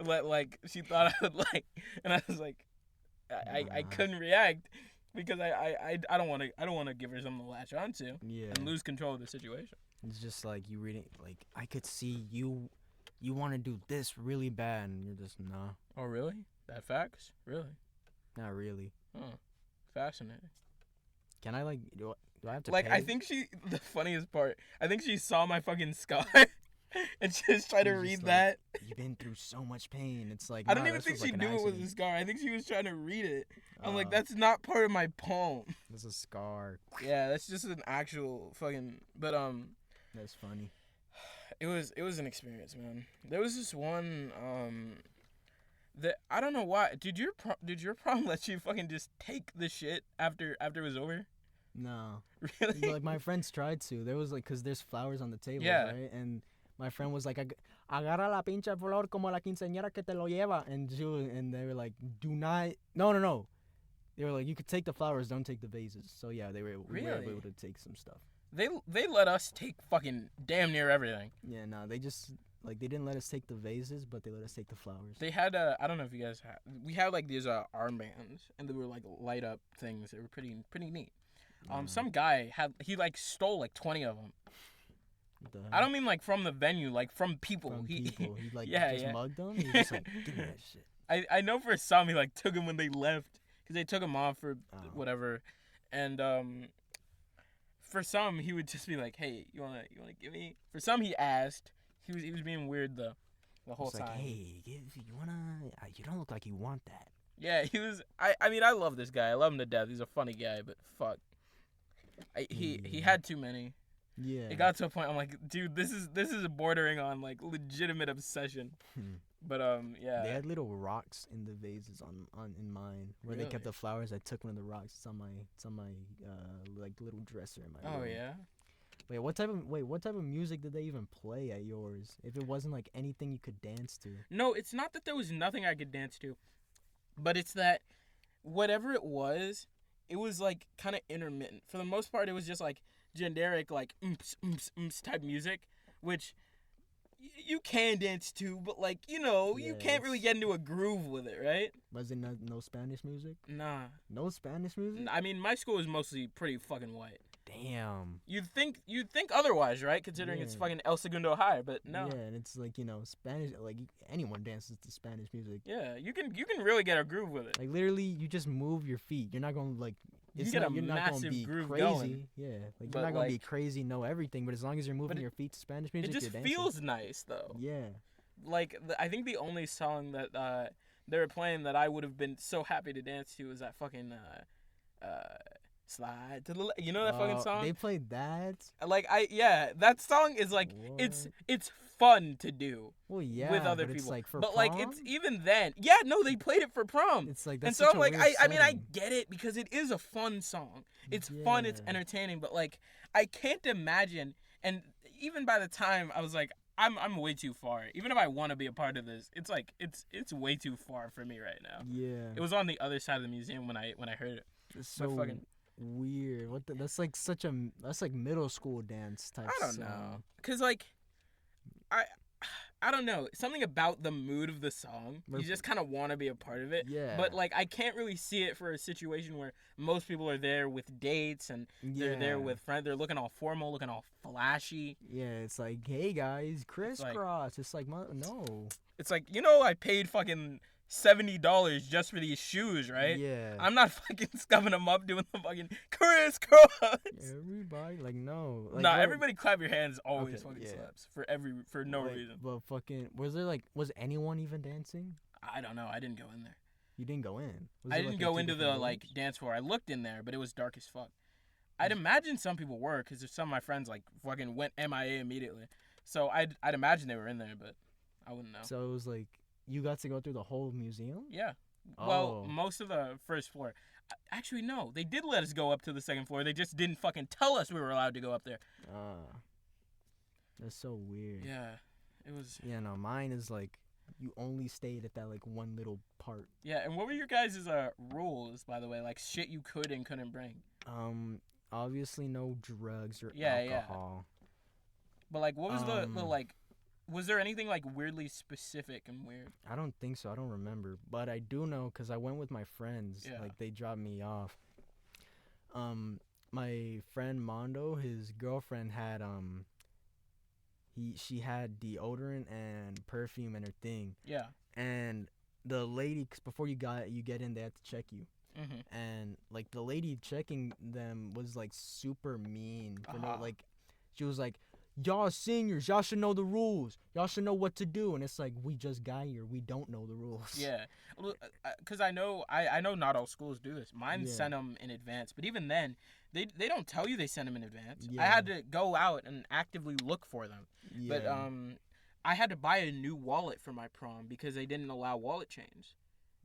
like she thought I would like, and I was like, I couldn't react, because I don't want to give her something to latch onto Yeah. and lose control of the situation. It's just like you reading, like I could see you want to do this really bad, and you're just nah, Oh really? That facts? Really? not really. Huh. Fascinating. Can I like do I have to Like pay? I think the funniest part, I think she saw my fucking scar, and she was trying to You're read just like, that. You've been through so much pain. It's like I don't nah, even this think was she like an knew it was a accident. scar. I think she was trying to read it. I'm like, Uh, that's not part of my poem. It's a scar. Yeah, that's just an actual fucking. But That's funny. it was an experience, man. There was this one that I don't know why. Did your prom let you fucking just take the shit after it was over? No, Really? like my friends tried to. There was like, cause there's flowers on the table, Yeah. right? And my friend was like, agarra la pinche flor como la quinceañera que te lo lleva, and they were like, do not, no. They were like, you could take the flowers, don't take the vases. So yeah, we were Really? able to take some stuff. They let us take fucking damn near everything. Yeah, no, they just like they didn't let us take the vases, but they let us take the flowers. They had I don't know if you guys had. We had like these armbands, and they were like light up things. They were pretty neat. Some guy he like stole like 20 of them. What the I heck? don't mean like from the venue, like from people. From he people. He like yeah, just yeah. mugged them. He was just like, give me that shit. I know for some he like took them when they left, because they took them off for Oh. whatever, and for some he would just be like, hey, you wanna give me? For some he asked. He was being weird though. the whole It's like, time. hey, you wanna? You don't look like you want that. Yeah, he was. I mean, I love this guy. I love him to death. He's a funny guy, but fuck, he Yeah. had too many. Yeah. It got to a point. I'm like, dude, this is bordering on like legitimate obsession. But yeah. They had little rocks in the vases on in mine where they kept Really? the flowers. I took one of the rocks. It's on my like little dresser in my room. Oh yeah. What type of music did they even play at yours? If it wasn't like anything you could dance to. No, it's not that there was nothing I could dance to, but it's that whatever it was like kind of intermittent. For the most part, it was just like generic like type music, which you can dance to, but like you can't really get into a groove with it, right? Was it no Spanish music? Nah. No Spanish music? I mean, my school is mostly pretty fucking white. Damn. You'd think otherwise, right? Considering it's Yeah. fucking El Segundo High, but no. Yeah, and it's like Spanish. Like anyone dances to Spanish music. Yeah, you can really get a groove with it. Like literally, you just move your feet. You're not gonna like. You It's get not, a you're not gonna massive be groove crazy. going. Yeah, like But, you're not gonna be like- crazy, know everything. But as long as you're moving it- your feet to Spanish It music, just you're dancing. feels nice though. Yeah. Like I think the only song that they were playing that I would have been so happy to dance to was that fucking slide to the you know that fucking song. They played that. Like that song is like it's fun to do Well, yeah, with other but people. It's like for but prom? like it's even then. Yeah, no, they played it for prom. It's like And that's so such I'm a like, weird I mean, I setting. get it because it is a fun song. It's fun, it's Yeah. entertaining, but like, I can't imagine. And even by the time I was like, I'm way too far. Even if I want to be a part of this, it's like, it's way too far for me right now. Yeah. It was on the other side of the museum when I heard it. It's but so fucking- weird. That's like that's like middle school dance type. I don't song. know, cause like, I don't know, something about the mood of the song. You just kind of want to be a part of it. Yeah. But like, I can't really see it for a situation where most people are there with dates and they're there with friends. They're looking all formal, looking all flashy. Yeah, it's like, hey guys, crisscross. It's like, no. It's like, I paid fucking $70 just for these shoes, right? Yeah. I'm not fucking scuffing them up doing the fucking crisscross. Everybody, like, no. Like, Nah, what- everybody clap your hands always Okay, fucking yeah. slaps for no like, reason. But fucking, was anyone even dancing? I don't know. I didn't go in there. You didn't go in. Was I it, didn't like, go two into the different like rooms? dance floor. I looked in there, but it was dark as fuck. I'd imagine some people were, because some of my friends like fucking went MIA immediately. So I'd imagine they were in there, but I wouldn't know. So it was like, you got to go through the whole museum? Yeah. Well, Oh. most of the first floor. Actually, no. They did let us go up to the second floor. They just didn't fucking tell us we were allowed to go up there. That's so weird. Yeah. It was. Yeah, no, mine is like, you only stayed at that like one little part. Yeah. And what were your guys' rules, by the way? Like shit you could and couldn't bring. Obviously no drugs or Yeah, yeah. alcohol. But like, what was the Um, like? Was there anything like weirdly specific and weird? I don't think so. I don't remember, but I do know because I went with my friends. Yeah. Like they dropped me off. My friend Mondo, his girlfriend had she had deodorant and perfume in her thing, Yeah. and the lady, 'cause before you get in, they had to check you. Mhm. And like the lady checking them was like super mean for no, Uh-huh. like she was like, y'all are seniors, y'all should know the rules, y'all should know what to do, and it's like, we just got here, we don't know the rules. Yeah, because I know not all schools do this. Mine Yeah. send them in advance, but even then, they don't tell you they send them in advance. I Yeah. had to go out and actively look for them. But I had to buy a new wallet for my prom because they didn't allow wallet chains.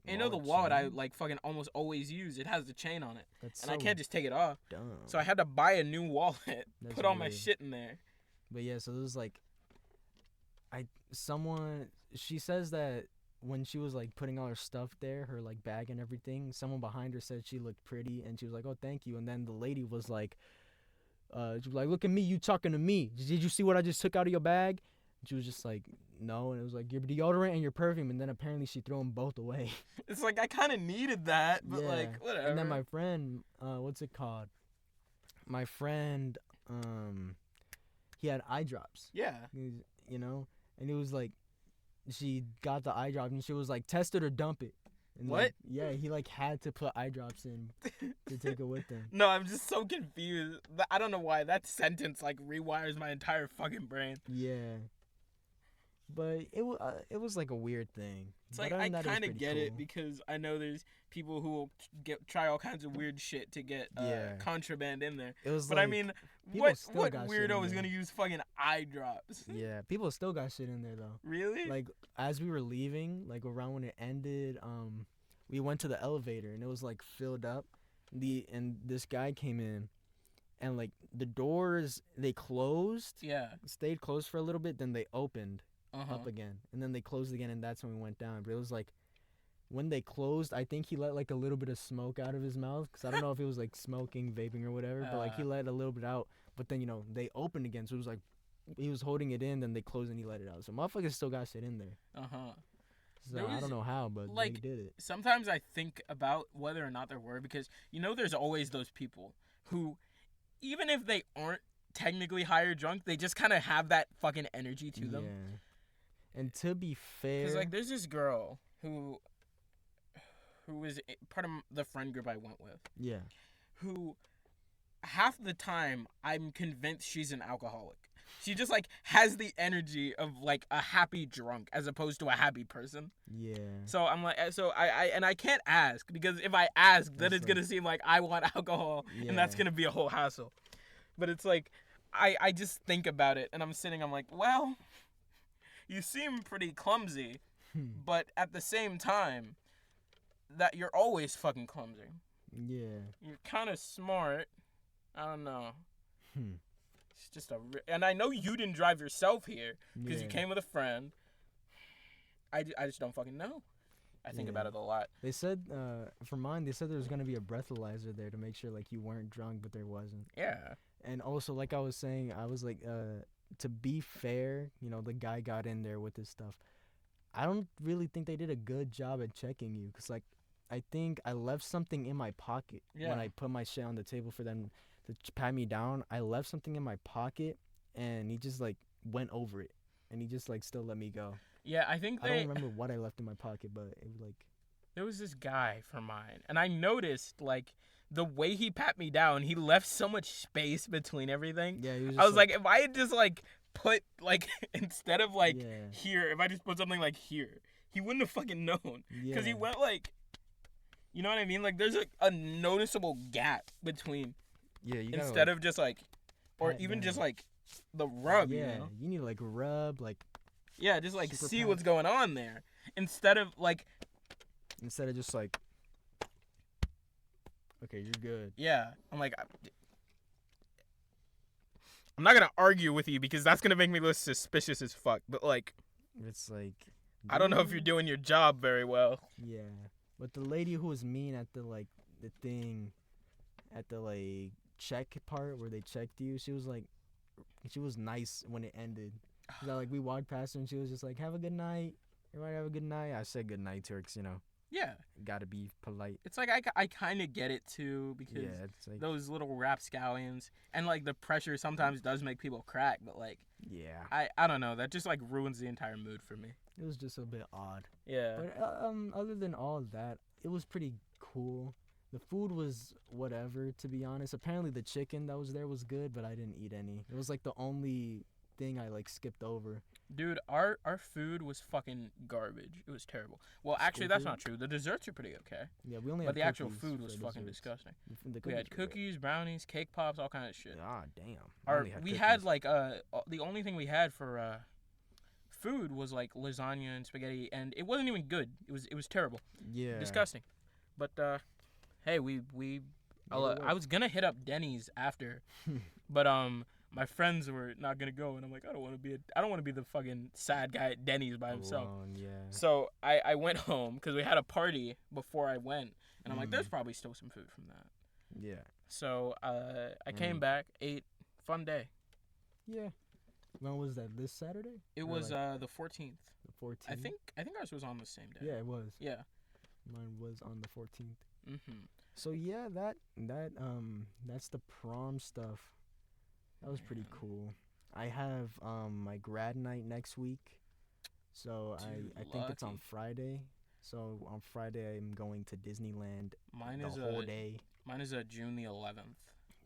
And you know the wallet I chain? like fucking almost always use. It has the chain on it, That's and I so can't just take it off. dumb. So I had to buy a new wallet, That's put all my weird. shit in there. But yeah, so it was like, she says that when she was like putting all her stuff there, her like bag and everything, someone behind her said she looked pretty, and she was like, oh, thank you. And then the lady was like, she was like, look at me, you talking to me. Did you see what I just took out of your bag? And she was just like, no. And it was like, your deodorant and your perfume. And then apparently she threw them both away. It's like I kind of needed that, but Yeah. like whatever. And then my friend, what's it called? My friend, he had eye drops. yeah. You know, and it was like, she got the eye drop and she was like, test it or dump it. And What? like, yeah, he like had to put eye drops in to take it with him. No, I'm just so confused. I don't know why that sentence like rewires my entire fucking brain. Yeah. But it was like a weird thing. It's But like other I than that, it was kind of pretty get it cool. because I know there's people who will try all kinds of weird shit to get Yeah. contraband in there. It was But like I mean, people what still what got shit weirdo in is there. gonna use fucking eye drops? Yeah, people still got shit in there though. Really? Like as we were leaving, like around when it ended, we went to the elevator and it was like filled up. And this guy came in, and like the doors they closed, Yeah. stayed closed for a little bit, then they opened Uh-huh. up again, and then they closed again, and that's when we went down. But it was like when they closed, I think he let like a little bit of smoke out of his mouth, because I don't know if it was like smoking, vaping, or whatever, but like he let a little bit out. But then they opened again, so it was like he was holding it in, then they closed and he let it out. So motherfuckers still got shit in there. Uh-huh. So There I was, don't know how, but like, they did it. Sometimes I think about whether or not there were, because there's always those people who, even if they aren't technically high or drunk, they just kind of have that fucking energy to them. Yeah. And to be fair, Because like there's this girl who was part of the friend group I went with, yeah, who half the time I'm convinced she's an alcoholic. She just like has the energy of like a happy drunk as opposed to a happy person. yeah. So I'm like, I can't ask, because if I ask, then That's it's gonna seem like I want alcohol, and that's Yeah. gonna be a whole hassle. But it's like, I just think about it, and I'm like, well, you seem pretty clumsy, but at the same time, that you're always fucking clumsy. Yeah. You're kind of smart. I don't know. Hmm. It's just and I know you didn't drive yourself here because you Yeah. came with a friend. I just don't fucking know. I think Yeah. about it a lot. They said for mine, they said there was gonna be a breathalyzer there to make sure like you weren't drunk, but there wasn't. Yeah. And also, like I was saying, I was like, to be fair, the guy got in there with his stuff. I don't really think they did a good job at checking you, cause like I think I left something in my pocket Yeah. when I put my shit on the table for them to pat me down. I left something in my pocket, and he just like went over it, and he just like still let me go. Yeah, I think I don't remember what I left in my pocket, but it was like, there was this guy for mine, and I noticed like the way he pat me down, he left so much space between everything. yeah, he was. I Just was like, if I had just like put like instead of like yeah, here, if I just put something like here, he wouldn't have fucking known, because he yeah. went like, you know what I mean? Like there's like a noticeable gap between, Yeah, you gotta, instead of just like, or pat even down. just like the rub. yeah, You know? you need to like rub, like Yeah, just like Super see pat. what's going on there, instead of like, instead of just like, okay, you're good. yeah. I'm like, I'm not gonna argue with you because that's gonna make me look suspicious as fuck. But like, It's like, I don't know if you're dude. doing your job very well. Yeah, but the lady who was mean at the like the thing, at the like check part where they checked you, she was nice when it ended. 'Cause, like we walked past her and she was just like, "Have a good night. Everybody have a good night." I said good night to her 'cause, Yeah, gotta be polite. it's like I kind of get it too, because Yeah, it's like those little rapscallions, and like the pressure sometimes does make people crack. But like, yeah, I don't know, that just like ruins the entire mood for me. it was just a bit odd. Yeah. But other than all of that, it was pretty cool. The food was whatever, to be honest. Apparently the chicken that was there was good, but I didn't eat any. It was like the only thing I like skipped over. Dude, our food was fucking garbage. It was terrible. Well, actually, School that's food? not true. The desserts are pretty okay, Yeah, we only but had the actual cookies food for was fucking desserts. disgusting. The We had were good. cookies, brownies, cake pops, all kind of shit. Ah, damn. I only We had cookies. like the only thing we had for food was like lasagna and spaghetti, and it wasn't even good. It was terrible, Yeah. disgusting. But hey, we Made it I work. was gonna hit up Denny's after, but my friends were not gonna go, and I'm like, I don't want to be the fucking sad guy at Denny's by himself. Alone, yeah. So I went home because we had a party before I went, and I'm like, there's probably still some food from that. Yeah. So I came Mm. back, ate, fun day. Yeah. When was that? This Saturday? It Or, was like, the 14th. the 14th. I think ours was on the same day. Yeah, it was. Yeah. Mine was on the 14th. Mhm. So yeah, that's the prom stuff. That was pretty Man. cool. I have my grad night next week. So Dude, I think it's on lucky. Friday. So on Friday I'm going to Disneyland Mine the is whole day. Mine is June the 11th.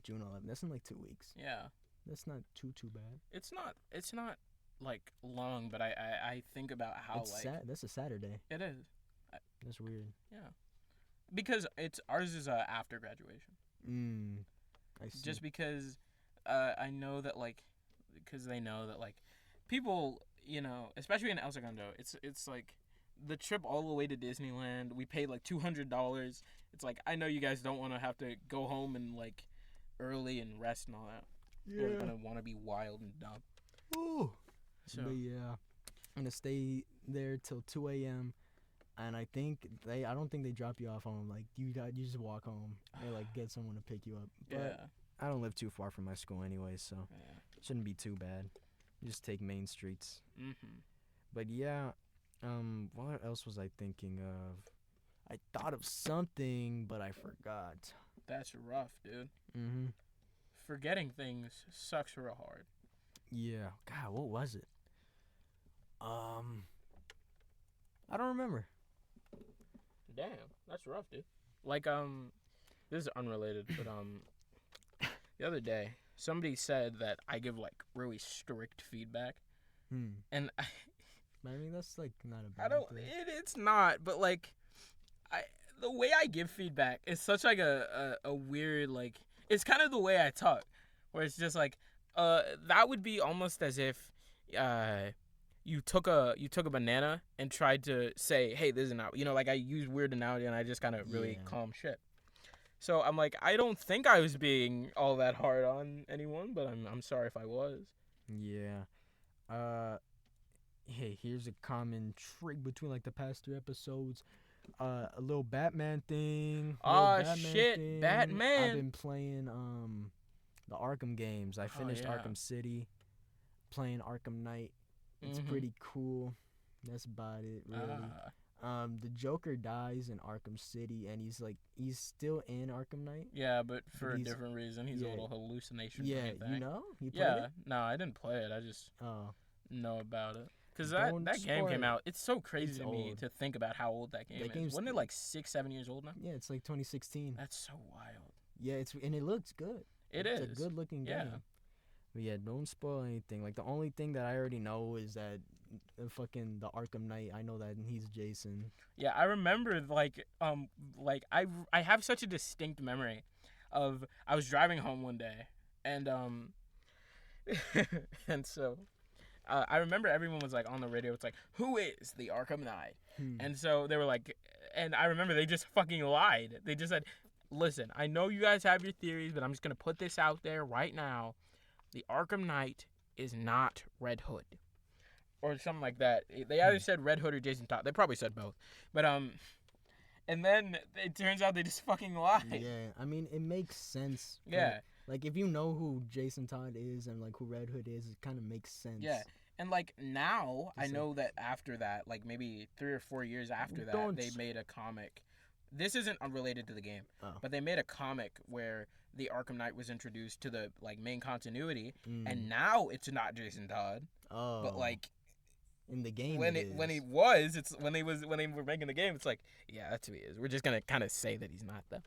June 11th. That's in like 2 weeks. Yeah. That's not too bad. It's not like long, but I think about how It's like That's a Saturday. it is. That's weird. Yeah, because ours is after graduation. I see. Just because I know that like because they know that like people, you know, especially in El Segundo, it's like the trip all the way to Disneyland. We paid like $200. It's like I know you guys don't want to have to go home and like early and rest and all that. You're gonna want to be wild and dumb. Ooh. So But yeah, I'm gonna stay there till 2 a.m. And I don't think they drop you off home. Like you just walk home or like get someone to pick you up. But yeah, I don't live too far from my school anyway, so yeah. it shouldn't be too bad. Just take main streets. Mhm. But yeah, what else was I thinking of? I thought of something, but I forgot. That's rough, dude. Mm-hmm. Forgetting things sucks real hard. Yeah. God, what was it? I don't remember. Damn, that's rough, dude. Like this is unrelated, but the other day somebody said that I give like really strict feedback, and I mean, that's like not a bad I don't. thing. It's not, but like, the way I give feedback is such like a weird like. It's kind of the way I talk, where it's just like, that would be almost as if, you took a banana and tried to say, hey, this is not, you know, like I use weird analogy and I just kind of really Yeah. calm shit. So I'm like, I don't think I was being all that hard on anyone, but I'm sorry if I was. Yeah. Hey, here's a common trait between like the past 3 episodes. A little Batman thing. Aw, shit, Batman. I've been playing the Arkham games. I finished yeah. Arkham City, playing Arkham Knight. It's Mhm. pretty cool. That's about it, really. The Joker dies in Arkham City, and he's still in Arkham Knight. Yeah, but for a he's- different reason. He's a yeah. little hallucination. Yeah, brain thing. you know? You played Yeah, it? no, I didn't play it. I just Oh. know about it. Because Don't that game spoil came it. out. It's so crazy It's to me old. to think about how old that game That is. game's- Wasn't it like 6-7 years old now? Yeah, it's like 2016. That's so wild. Yeah, and it looks good. It's a good looking Yeah. game. But yeah, don't spoil anything. Like the only thing that I already know is that the Arkham Knight. I know that he's Jason. Yeah, I remember like I have such a distinct memory of I was driving home one day and and so I remember everyone was like on the radio. It's like, who is the Arkham Knight? And so they were like, and I remember they just fucking lied. They just said, listen, I know you guys have your theories, but I'm just gonna put this out there right now. The Arkham Knight is not Red Hood. Or something like that. They either said Red Hood or Jason Todd. They probably said both. But and then it turns out they just fucking lied. Yeah, I mean it makes sense. Yeah. Like if you know who Jason Todd is and like who Red Hood is, it kind of makes sense. Yeah. And like now, I It's know that after that, like maybe 3 or 4 years after that, Don't they s- made a comic. This isn't unrelated to the game, Oh. but they made a comic where the Arkham Knight was introduced to the like main continuity, and now it's not Jason Todd, oh, but like in the game when it when is. he was, it's when they were making the game, it's like, yeah, that's who he is. We're just gonna kind of say that he's not though.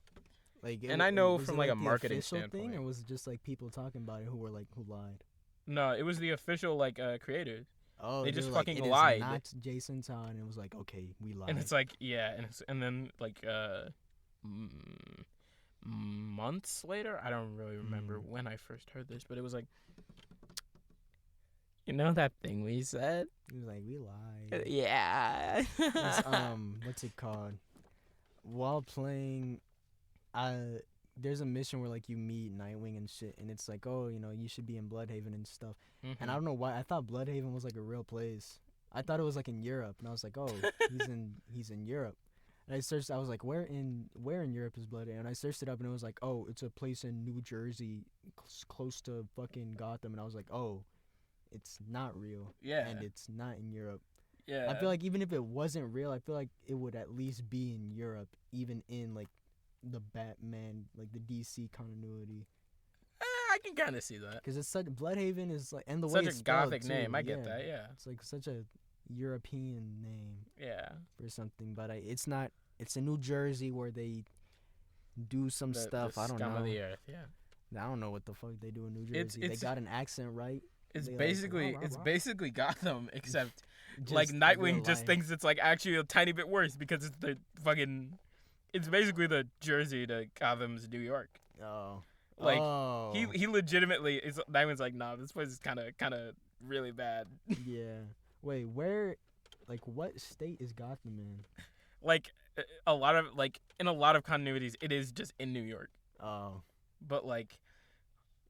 Like, and I know was from, it, like, a the marketing official thing, standpoint. or was it just like people talking about it who lied? No, it was the official like creators, Oh, They just were like, fucking "It is lied." not Jason Todd, and it was like, okay, we lied. and it's like, yeah, and then like months later, I don't really remember when I first heard this, but it was like, you know that thing we said? He was like, we lied. Yeah. It's, what's it called? While playing, there's a mission where like you meet Nightwing and shit, and it's like, oh, you know, you should be in Bloodhaven and stuff. And I don't know why I thought Bloodhaven was like a real place. I thought it was like in Europe, and I was like, oh, he's in Europe. And I searched. I was like, where in Europe is Bloodhaven? And I searched it up, and it was like, oh, it's a place in New Jersey, close to fucking Gotham. And I was like, oh, it's not real. Yeah. And it's not in Europe. Yeah. I feel like even if it wasn't real, I feel like it would at least be in Europe, even in like the Batman, like the DC continuity. I can kind of see that. Because it's such Bloodhaven is like, and the way Such it's a gothic spelled, name. too, I get that. Yeah. It's like such a European name Yeah. for something, but it's not. It's in New Jersey where they do some The stuff. I don't scum know. of the earth. Yeah. I don't know what the fuck they do in New It's- Jersey. They got an accent right. It's They basically rah, it's rah. basically Gotham, except like Just Nightwing real just life. thinks it's like actually a tiny bit worse because it's the fucking. It's basically the Jersey to Gotham's New York. Oh. Like oh. he legitimately is. Nightwing's like, nah, this place is kind of really bad. Yeah. Wait, where? Like, what state is Gotham in? Like a lot of in a lot of continuities, it is just in New York. Oh, But like,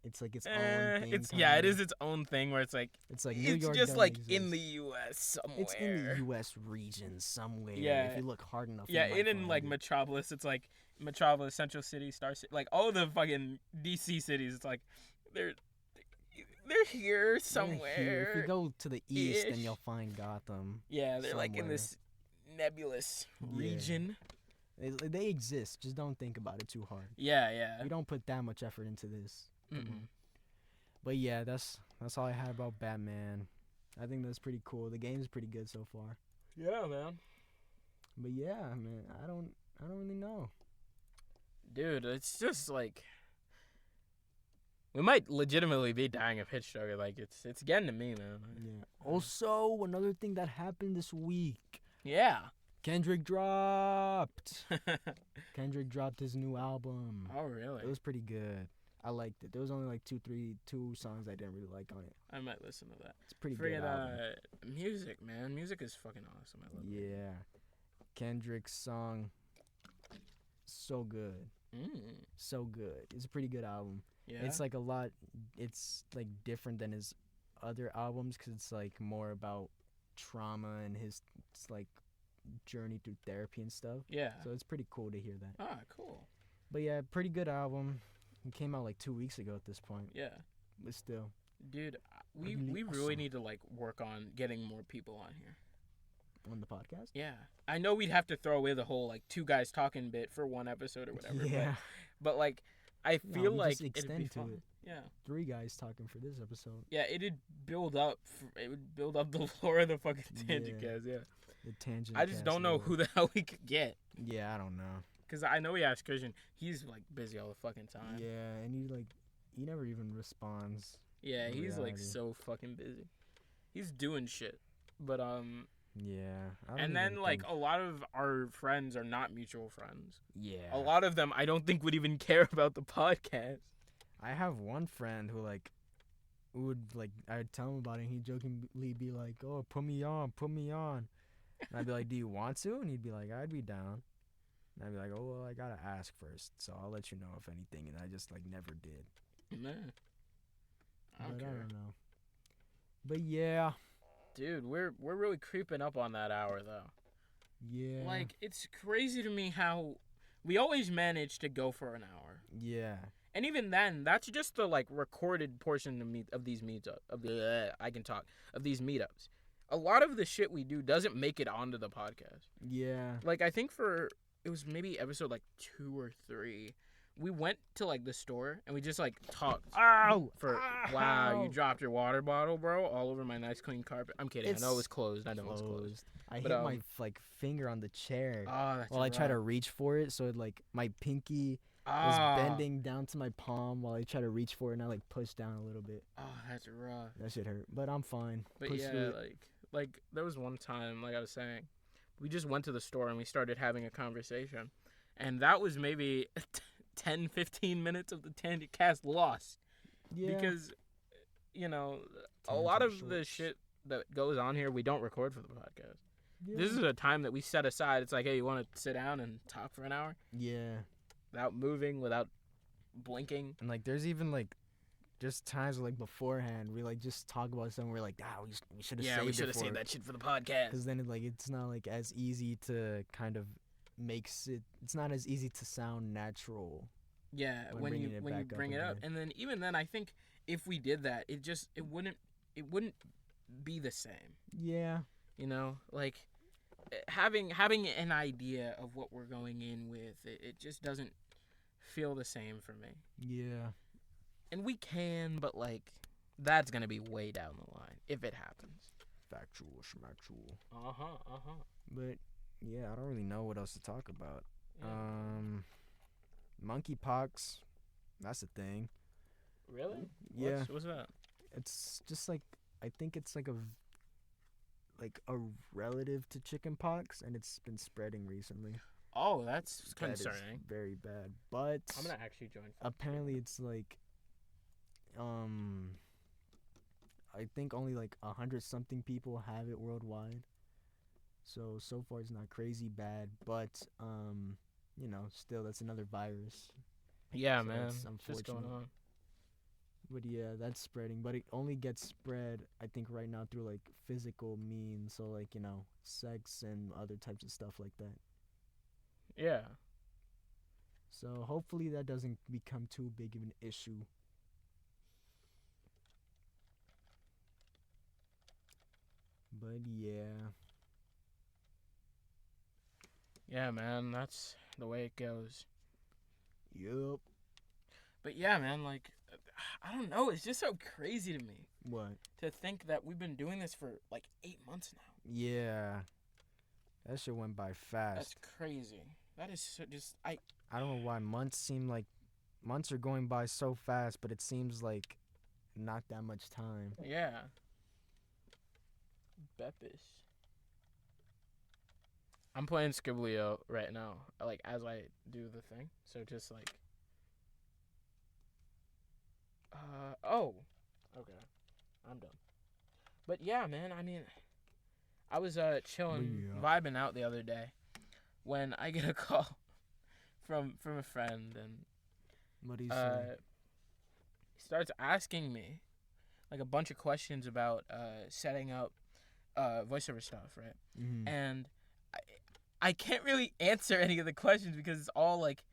it's like its own thing. it's kinda. it is its own thing where it's like It's like New it's York just doesn't like exist. in the U.S. somewhere. It's in the U.S. region somewhere. Yeah. If you look hard enough. Yeah, you might in find like it. Metropolis, it's like Metropolis, Central City, Star City, like all the fucking DC cities. It's like they're here They're somewhere. here. If you go to the east, then ish. you'll find Gotham. Yeah, they're like in somewhere. this nebulous Yeah. region. They exist. Just don't think about it too hard. Yeah. We don't put that much effort into this. Come Mm-mm. on. But yeah, that's all I had about Batman. I think that's pretty cool. The game's pretty good so far. Yeah, man. But yeah, man, I don't really know. Dude, it's just like we might legitimately be dying of heat stroke. Like it's getting to me, man. Yeah. Also, another thing that happened this week. Yeah. Kendrick dropped his new album. Oh, really? It was pretty good. I liked it. There was only like two songs I didn't really like on it. I might listen to that. It's a pretty good Freaking album. music, man. Music is fucking awesome. I love it. Yeah. Kendrick's song, so good. So good. It's a pretty good album. Yeah. It's like it's like different than his other albums because it's like more about trauma and his like journey through therapy and stuff. Yeah. So it's pretty cool to hear that. Ah, cool. But yeah, pretty good album. It came out like 2 weeks ago at this point, Yeah. but still. Dude, we Really really awesome. need to like work on getting more people on here. On the podcast? Yeah. I know we'd have to throw away the whole like two guys talking bit for one episode or whatever. Yeah. But like I No, feel we like just it'd be extend to fun. it. Yeah. 3 guys talking for this episode. Yeah, it'd build up. It would build up the floor of the fucking tangent Yeah. guys. Yeah. The tangent. I just don't know who the hell we could get. Yeah, I don't know. Cause I know we asked Christian. He's like busy all the fucking time. Yeah, and he never even responds. Yeah, In he's like reality. so fucking busy. He's doing shit. But Yeah. I don't and then even like think- a lot of our friends are not mutual friends. yeah. A lot of them I don't think would even care about the podcast. I have one friend who like would like I'd tell him about it and he'd jokingly be like, "Oh, put me on." And I'd be like, "Do you want to?" And he'd be like, "I'd be down." And I'd be like, "Oh, well, I gotta ask first, so I'll let you know if anything." And I just like never did. Nah. I don't But I care. don't know. But yeah, Dude, we're really creeping up on that hour though. yeah, Like it's crazy to me how we always manage to go for an hour. yeah, And even then, that's just the like recorded portion of these meetups. Of these meetups. A lot of the shit we do doesn't make it onto the podcast. yeah, Like I think it was maybe episode like 2 or 3. We went to like the store and we just like talked. Ow! Wow, you Ow! dropped your water bottle, bro, all over my nice clean carpet. I'm kidding. I know it was It's closed. I know it's closed. I But, hit my like finger on the chair Oh, that's while I try to rough. reach for it, so it, like my pinky was Ah. bending down to my palm while I try to reach for it, and I like pushed down a little bit. Oh, that's rough. That shit hurt, but I'm fine. But Pushed yeah, through it. like there was one time, like I was saying, we just went to the store and we started having a conversation, and that was maybe 10, 15 minutes of the tangent cast lost Yeah. because, you know, a lot Tangent of the shorts. shit that goes on here we don't record for the podcast. Yeah. This is a time that we set aside. It's like, hey, you want to sit down and talk for an hour Yeah. without moving, without blinking? And like there's even like just times where, like beforehand we like just talk about something we're like, we should have Yeah, saved we it should have for saved that shit for the podcast. because then it's not like as easy to kind of it's not as easy to sound natural. Yeah, when when bringing you it when you back up bring it up, again. and then even then, I think if we did that, it wouldn't be the same. Yeah. You know, like having an idea of what we're going in with, it just doesn't feel the same for me. Yeah. And we can, but like that's gonna be way down the line if it happens. Factual, schmactual. Uh huh. But yeah, I don't really know what else to talk about. Yeah. Monkeypox, that's a thing. Really? Yeah. What's that? It's just like I think it's like a relative to chickenpox, and it's been spreading recently. Oh, that's That is concerning. very bad. But I'm gonna actually join. apparently it's like I think only like 100 something people have it worldwide. So far it's not crazy bad, but still that's another virus. Yeah, So man. it's Just going unfortunate. on. But yeah, that's spreading, but it only gets spread I think right now through like physical means, so like, sex and other types of stuff like that. Yeah. So hopefully that doesn't become too big of an issue. But yeah. Yeah, man. That's the way it goes. Yup. But yeah, man. Like, I don't know. It's just so crazy to me What? to think that we've been doing this for like 8 months now. Yeah. That shit went by fast. That's crazy. That is so just I don't know why months are going by so fast, but it seems like not that much time. yeah. Bepish. I'm playing Skiblio right now, like as I do the thing. So just like, oh, okay, I'm done. But yeah, man. I mean, I was chilling, Yeah. vibing out the other day, when I get a call from a friend, and What do you say? he starts asking me like a bunch of questions about setting up voiceover stuff, right? Mm-hmm. And I can't really answer any of the questions because it's all like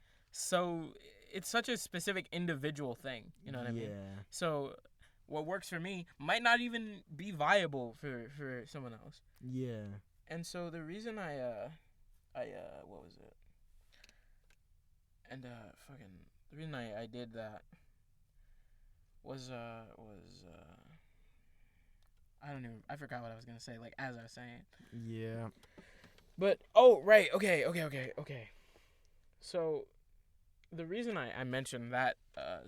it's such a specific individual thing, you know what I mean? Yeah. So what works for me might not even be viable for someone else. Yeah. And so the reason I what was it? And the reason I did that was I forgot what I was gonna say, like as I was saying. Yeah. But oh right, okay. So the reason I mentioned that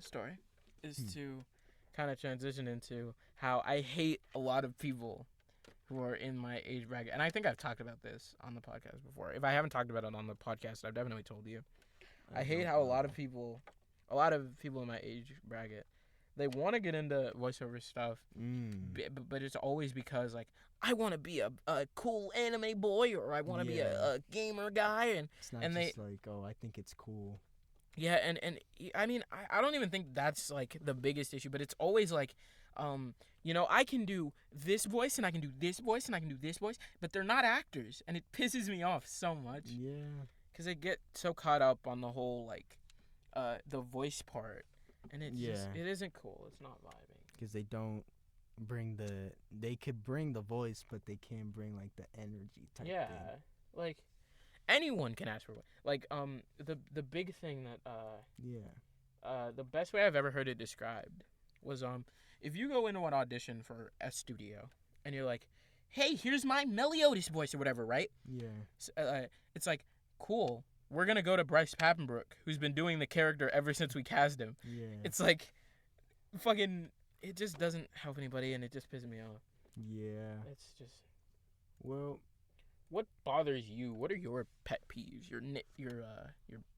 story is to kind of transition into how I hate a lot of people who are in my age bracket, and I think I've talked about this on the podcast before. If I haven't talked about it on the podcast, I've definitely told you. I hate how a lot of people in my age bracket, they want to get into voiceover stuff, but it's always because like I want to be a cool anime boy, or I want to be a gamer guy, and It's not and just like, oh, I think it's cool. yeah, and I mean I don't even think that's like the biggest issue, but it's always like I can do this voice and I can do this voice and I can do this voice, but they're not actors, and it pisses me off so much. Yeah. Because I get so caught up on the whole like the voice part, and it isn't cool. It's not vibing. Because they don't they could bring the voice, but they can't bring like the energy type Yeah, thing. like anyone can ask for one. Like the big thing that the best way I've ever heard it described was if you go into an audition for a studio and you're like, hey, here's my Meliodas voice or whatever, right? Yeah. So, it's like, cool. We're gonna go to Bryce Papenbrook, who's been doing the character ever since we cast him. Yeah. It's like, fucking, it just doesn't help anybody, and it just pisses me off. Yeah. It's just, Well, what bothers you? What are your pet peeves? Your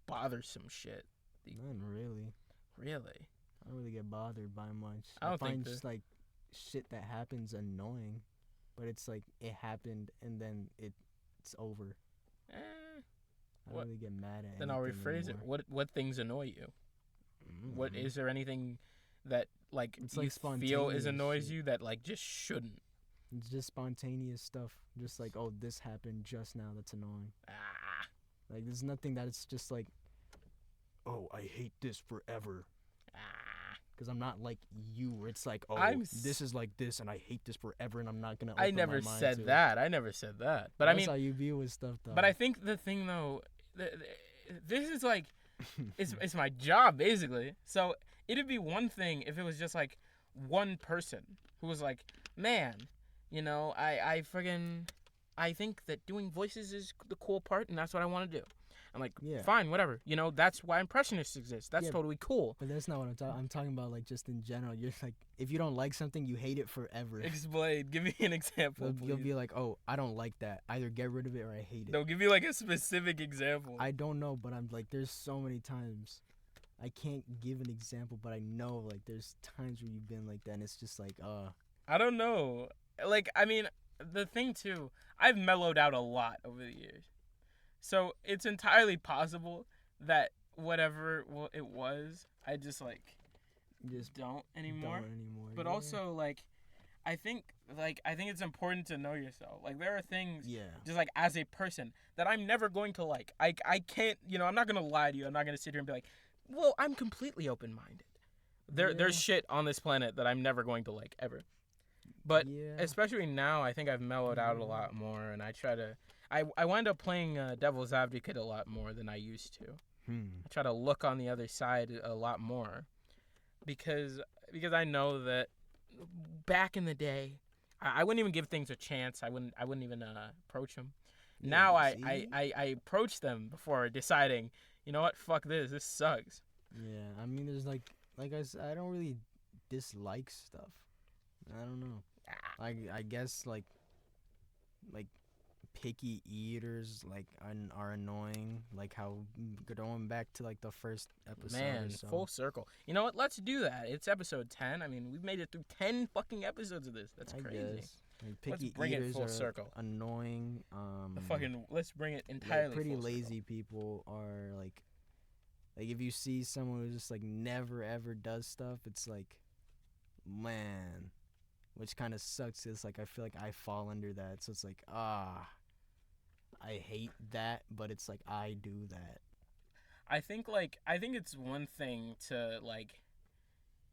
bothersome shit. none really. Really? I don't really get bothered by much. I don't find think just like shit that happens annoying, but it's like it happened and then it's over. Eh, I What- don't really get mad at. then I'll anything rephrase it. anymore. What things annoy you? What Mhm. is there anything that like It's you like feel is spontaneous annoys shit. you that like just shouldn't? It's just spontaneous stuff. Just like, oh, this happened just now. That's annoying. Ah, Like, there's nothing that it's just like, oh, I hate this forever. ah. Because I'm not like you, where it's like, oh, I'm this is like this, and I hate this forever, and I'm not gonna. I open never my mind said to it. that. I never said that. But That's I mean, how you view with stuff, though. but I think the thing though, this is like, it's my job basically. So it'd be one thing if it was just like one person who was like, man, I think that doing voices is the cool part, and that's what I want to do. I'm like, Yeah. fine, whatever. You know, that's why impressionists exist. That's Yeah, totally cool. But that's not what I'm talking. I'm talking about like just in general. You're like, if you don't like something, you hate it forever. Explain. Give me an example, You'll please. be like, oh, I don't like that. Either get rid of it or I hate it. No, give me like a specific example. I don't know, but I'm like, there's so many times. I can't give an example, but I know like there's times where you've been like that, and it's just like, I don't know. Like, I mean, the thing too, I've mellowed out a lot over the years. So it's entirely possible that whatever it was, I just like just don't anymore. don't anymore. But yeah. also like, I think it's important to know yourself. Like there are things yeah, just like as a person that I'm never going to like. I can't, you know, I'm not gonna lie to you. I'm not gonna sit here and be like, well, I'm completely open-minded. There's shit on this planet that I'm never going to like ever. But yeah. especially now, I think I've mellowed out a lot more, and I try to. I wind up playing devil's advocate a lot more than I used to. I try to look on the other side a lot more, because I know that back in the day, I wouldn't even give things a chance. I wouldn't even approach them. Yeah, Now see? I approach them before deciding, you know what, fuck this. This sucks. Yeah, I mean, there's like I said, I don't really dislike stuff. I don't know. I guess like picky eaters like are annoying. Like how going back to like the first episode. Man, or so. full circle. You know what? Let's do that. It's episode 10. I mean, we've made it through 10 fucking episodes of this. That's I crazy. guess. Like, Let's picky bring it eaters full are circle. annoying. Let's bring it entirely. Like, pretty full lazy circle. people are like if you see someone who just like never ever does stuff, it's like, man, which kind of sucks. It's like I feel like I fall under that, so it's like I hate that, but it's like I do that. I think it's one thing to like,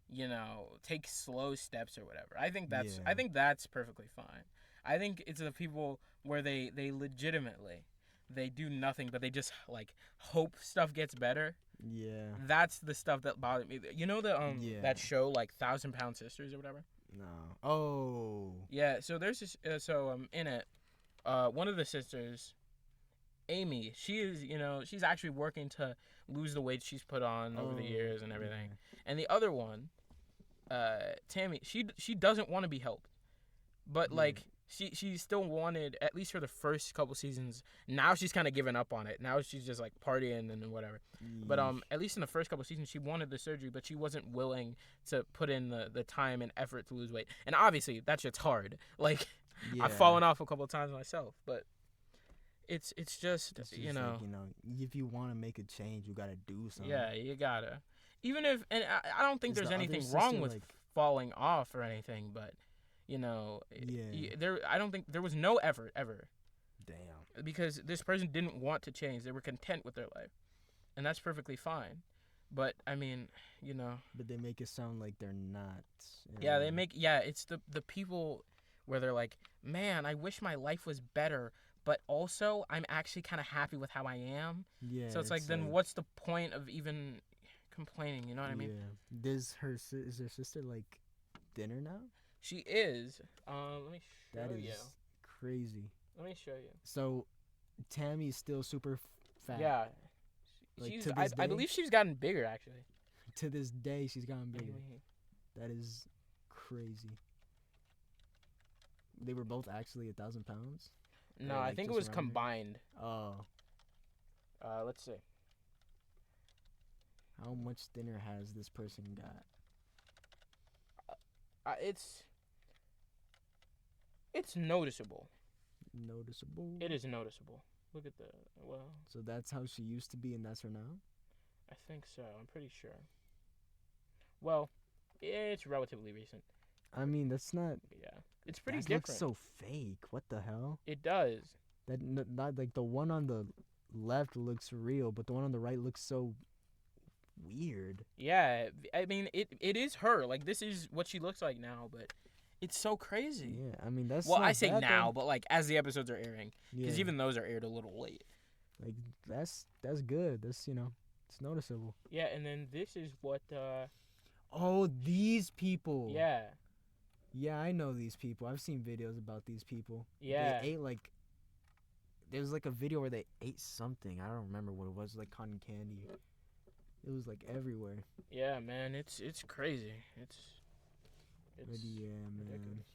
you know, take slow steps or whatever. I think that's perfectly fine. I think it's the people where they legitimately they do nothing but they just like hope stuff gets better. Yeah. That's the stuff that bothered me. You know the that show like 1,000 Pound Sisters or whatever? No. Oh. Yeah, so there's this in it one of the sisters, Amy, she is, you know, she's actually working to lose the weight she's put on over the years and everything. Yeah. And the other one, Tammy, she doesn't want to be helped. But like she still wanted, at least for the first couple seasons. Now she's kind of given up on it. Now she's just like partying and whatever. But at least in the first couple seasons she wanted the surgery, but she wasn't willing to put in the time and effort to lose weight. And obviously that shit's hard. Like I've fallen off a couple of times myself, but it's just you know, like, if you want to make a change, you gotta do something. Yeah, you gotta. Even if, and I don't think Is there's the anything other wrong sister, with like- falling off or anything, but you know, I don't think there was no effort ever, Damn. because this person didn't want to change. They were content with their life, and that's perfectly fine. But I mean, you know. But they make it sound like they're not. Yeah, they make it's the people where they're like, man, I wish my life was better, but also I'm actually kind of happy with how I am. Yeah. So it's like, then what's the point of even complaining? You know what I mean? Yeah. Is her sister like thinner now? She is. Let me show That is you. crazy. Let me show you. So, Tammy's still super fat. Yeah. Like, She's. to this I day? believe she's gotten bigger actually. To this day, she's gotten bigger. That is crazy. They were both actually 1,000 pounds. No, Or, I like, think it just was around there? combined. Oh, Let's see. how much thinner has this person got? It's noticeable. Noticeable. It is noticeable. Look at the So that's how she used to be, and that's her now. I think so. I'm pretty sure. Well, it's relatively recent. I mean, that's not. Yeah, it's pretty that different. looks so fake. What the hell? It does. Not like the one on the left looks real, but the one on the right looks so weird. Yeah, I mean, it is her. Like, this is what she looks like now, but it's so crazy. Yeah, I mean that's. Well, not I say bad, now, though. but like as the episodes are airing, because Yeah. even those are aired a little late. Like that's good. That's it's noticeable. Yeah, and then this is what. Oh, these people. Yeah. Yeah, I know these people. I've seen videos about these people. Yeah. They ate like there was like a video where they ate something. I don't remember what it was. Like cotton candy. It was like everywhere. Yeah, man, it's crazy. It's But yeah, man. ridiculous.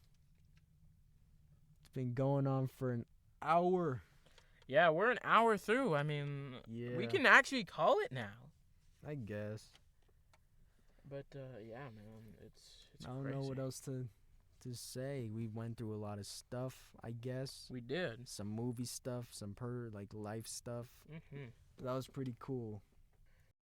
It's been going on for an hour. Yeah, we're an hour through. I mean, Yeah. we can actually call it now. I guess. But yeah, man, it's I don't crazy. know what else to say. We went through a lot of stuff, I guess. We did. Some movie stuff, some life stuff. Mhm. That was pretty cool.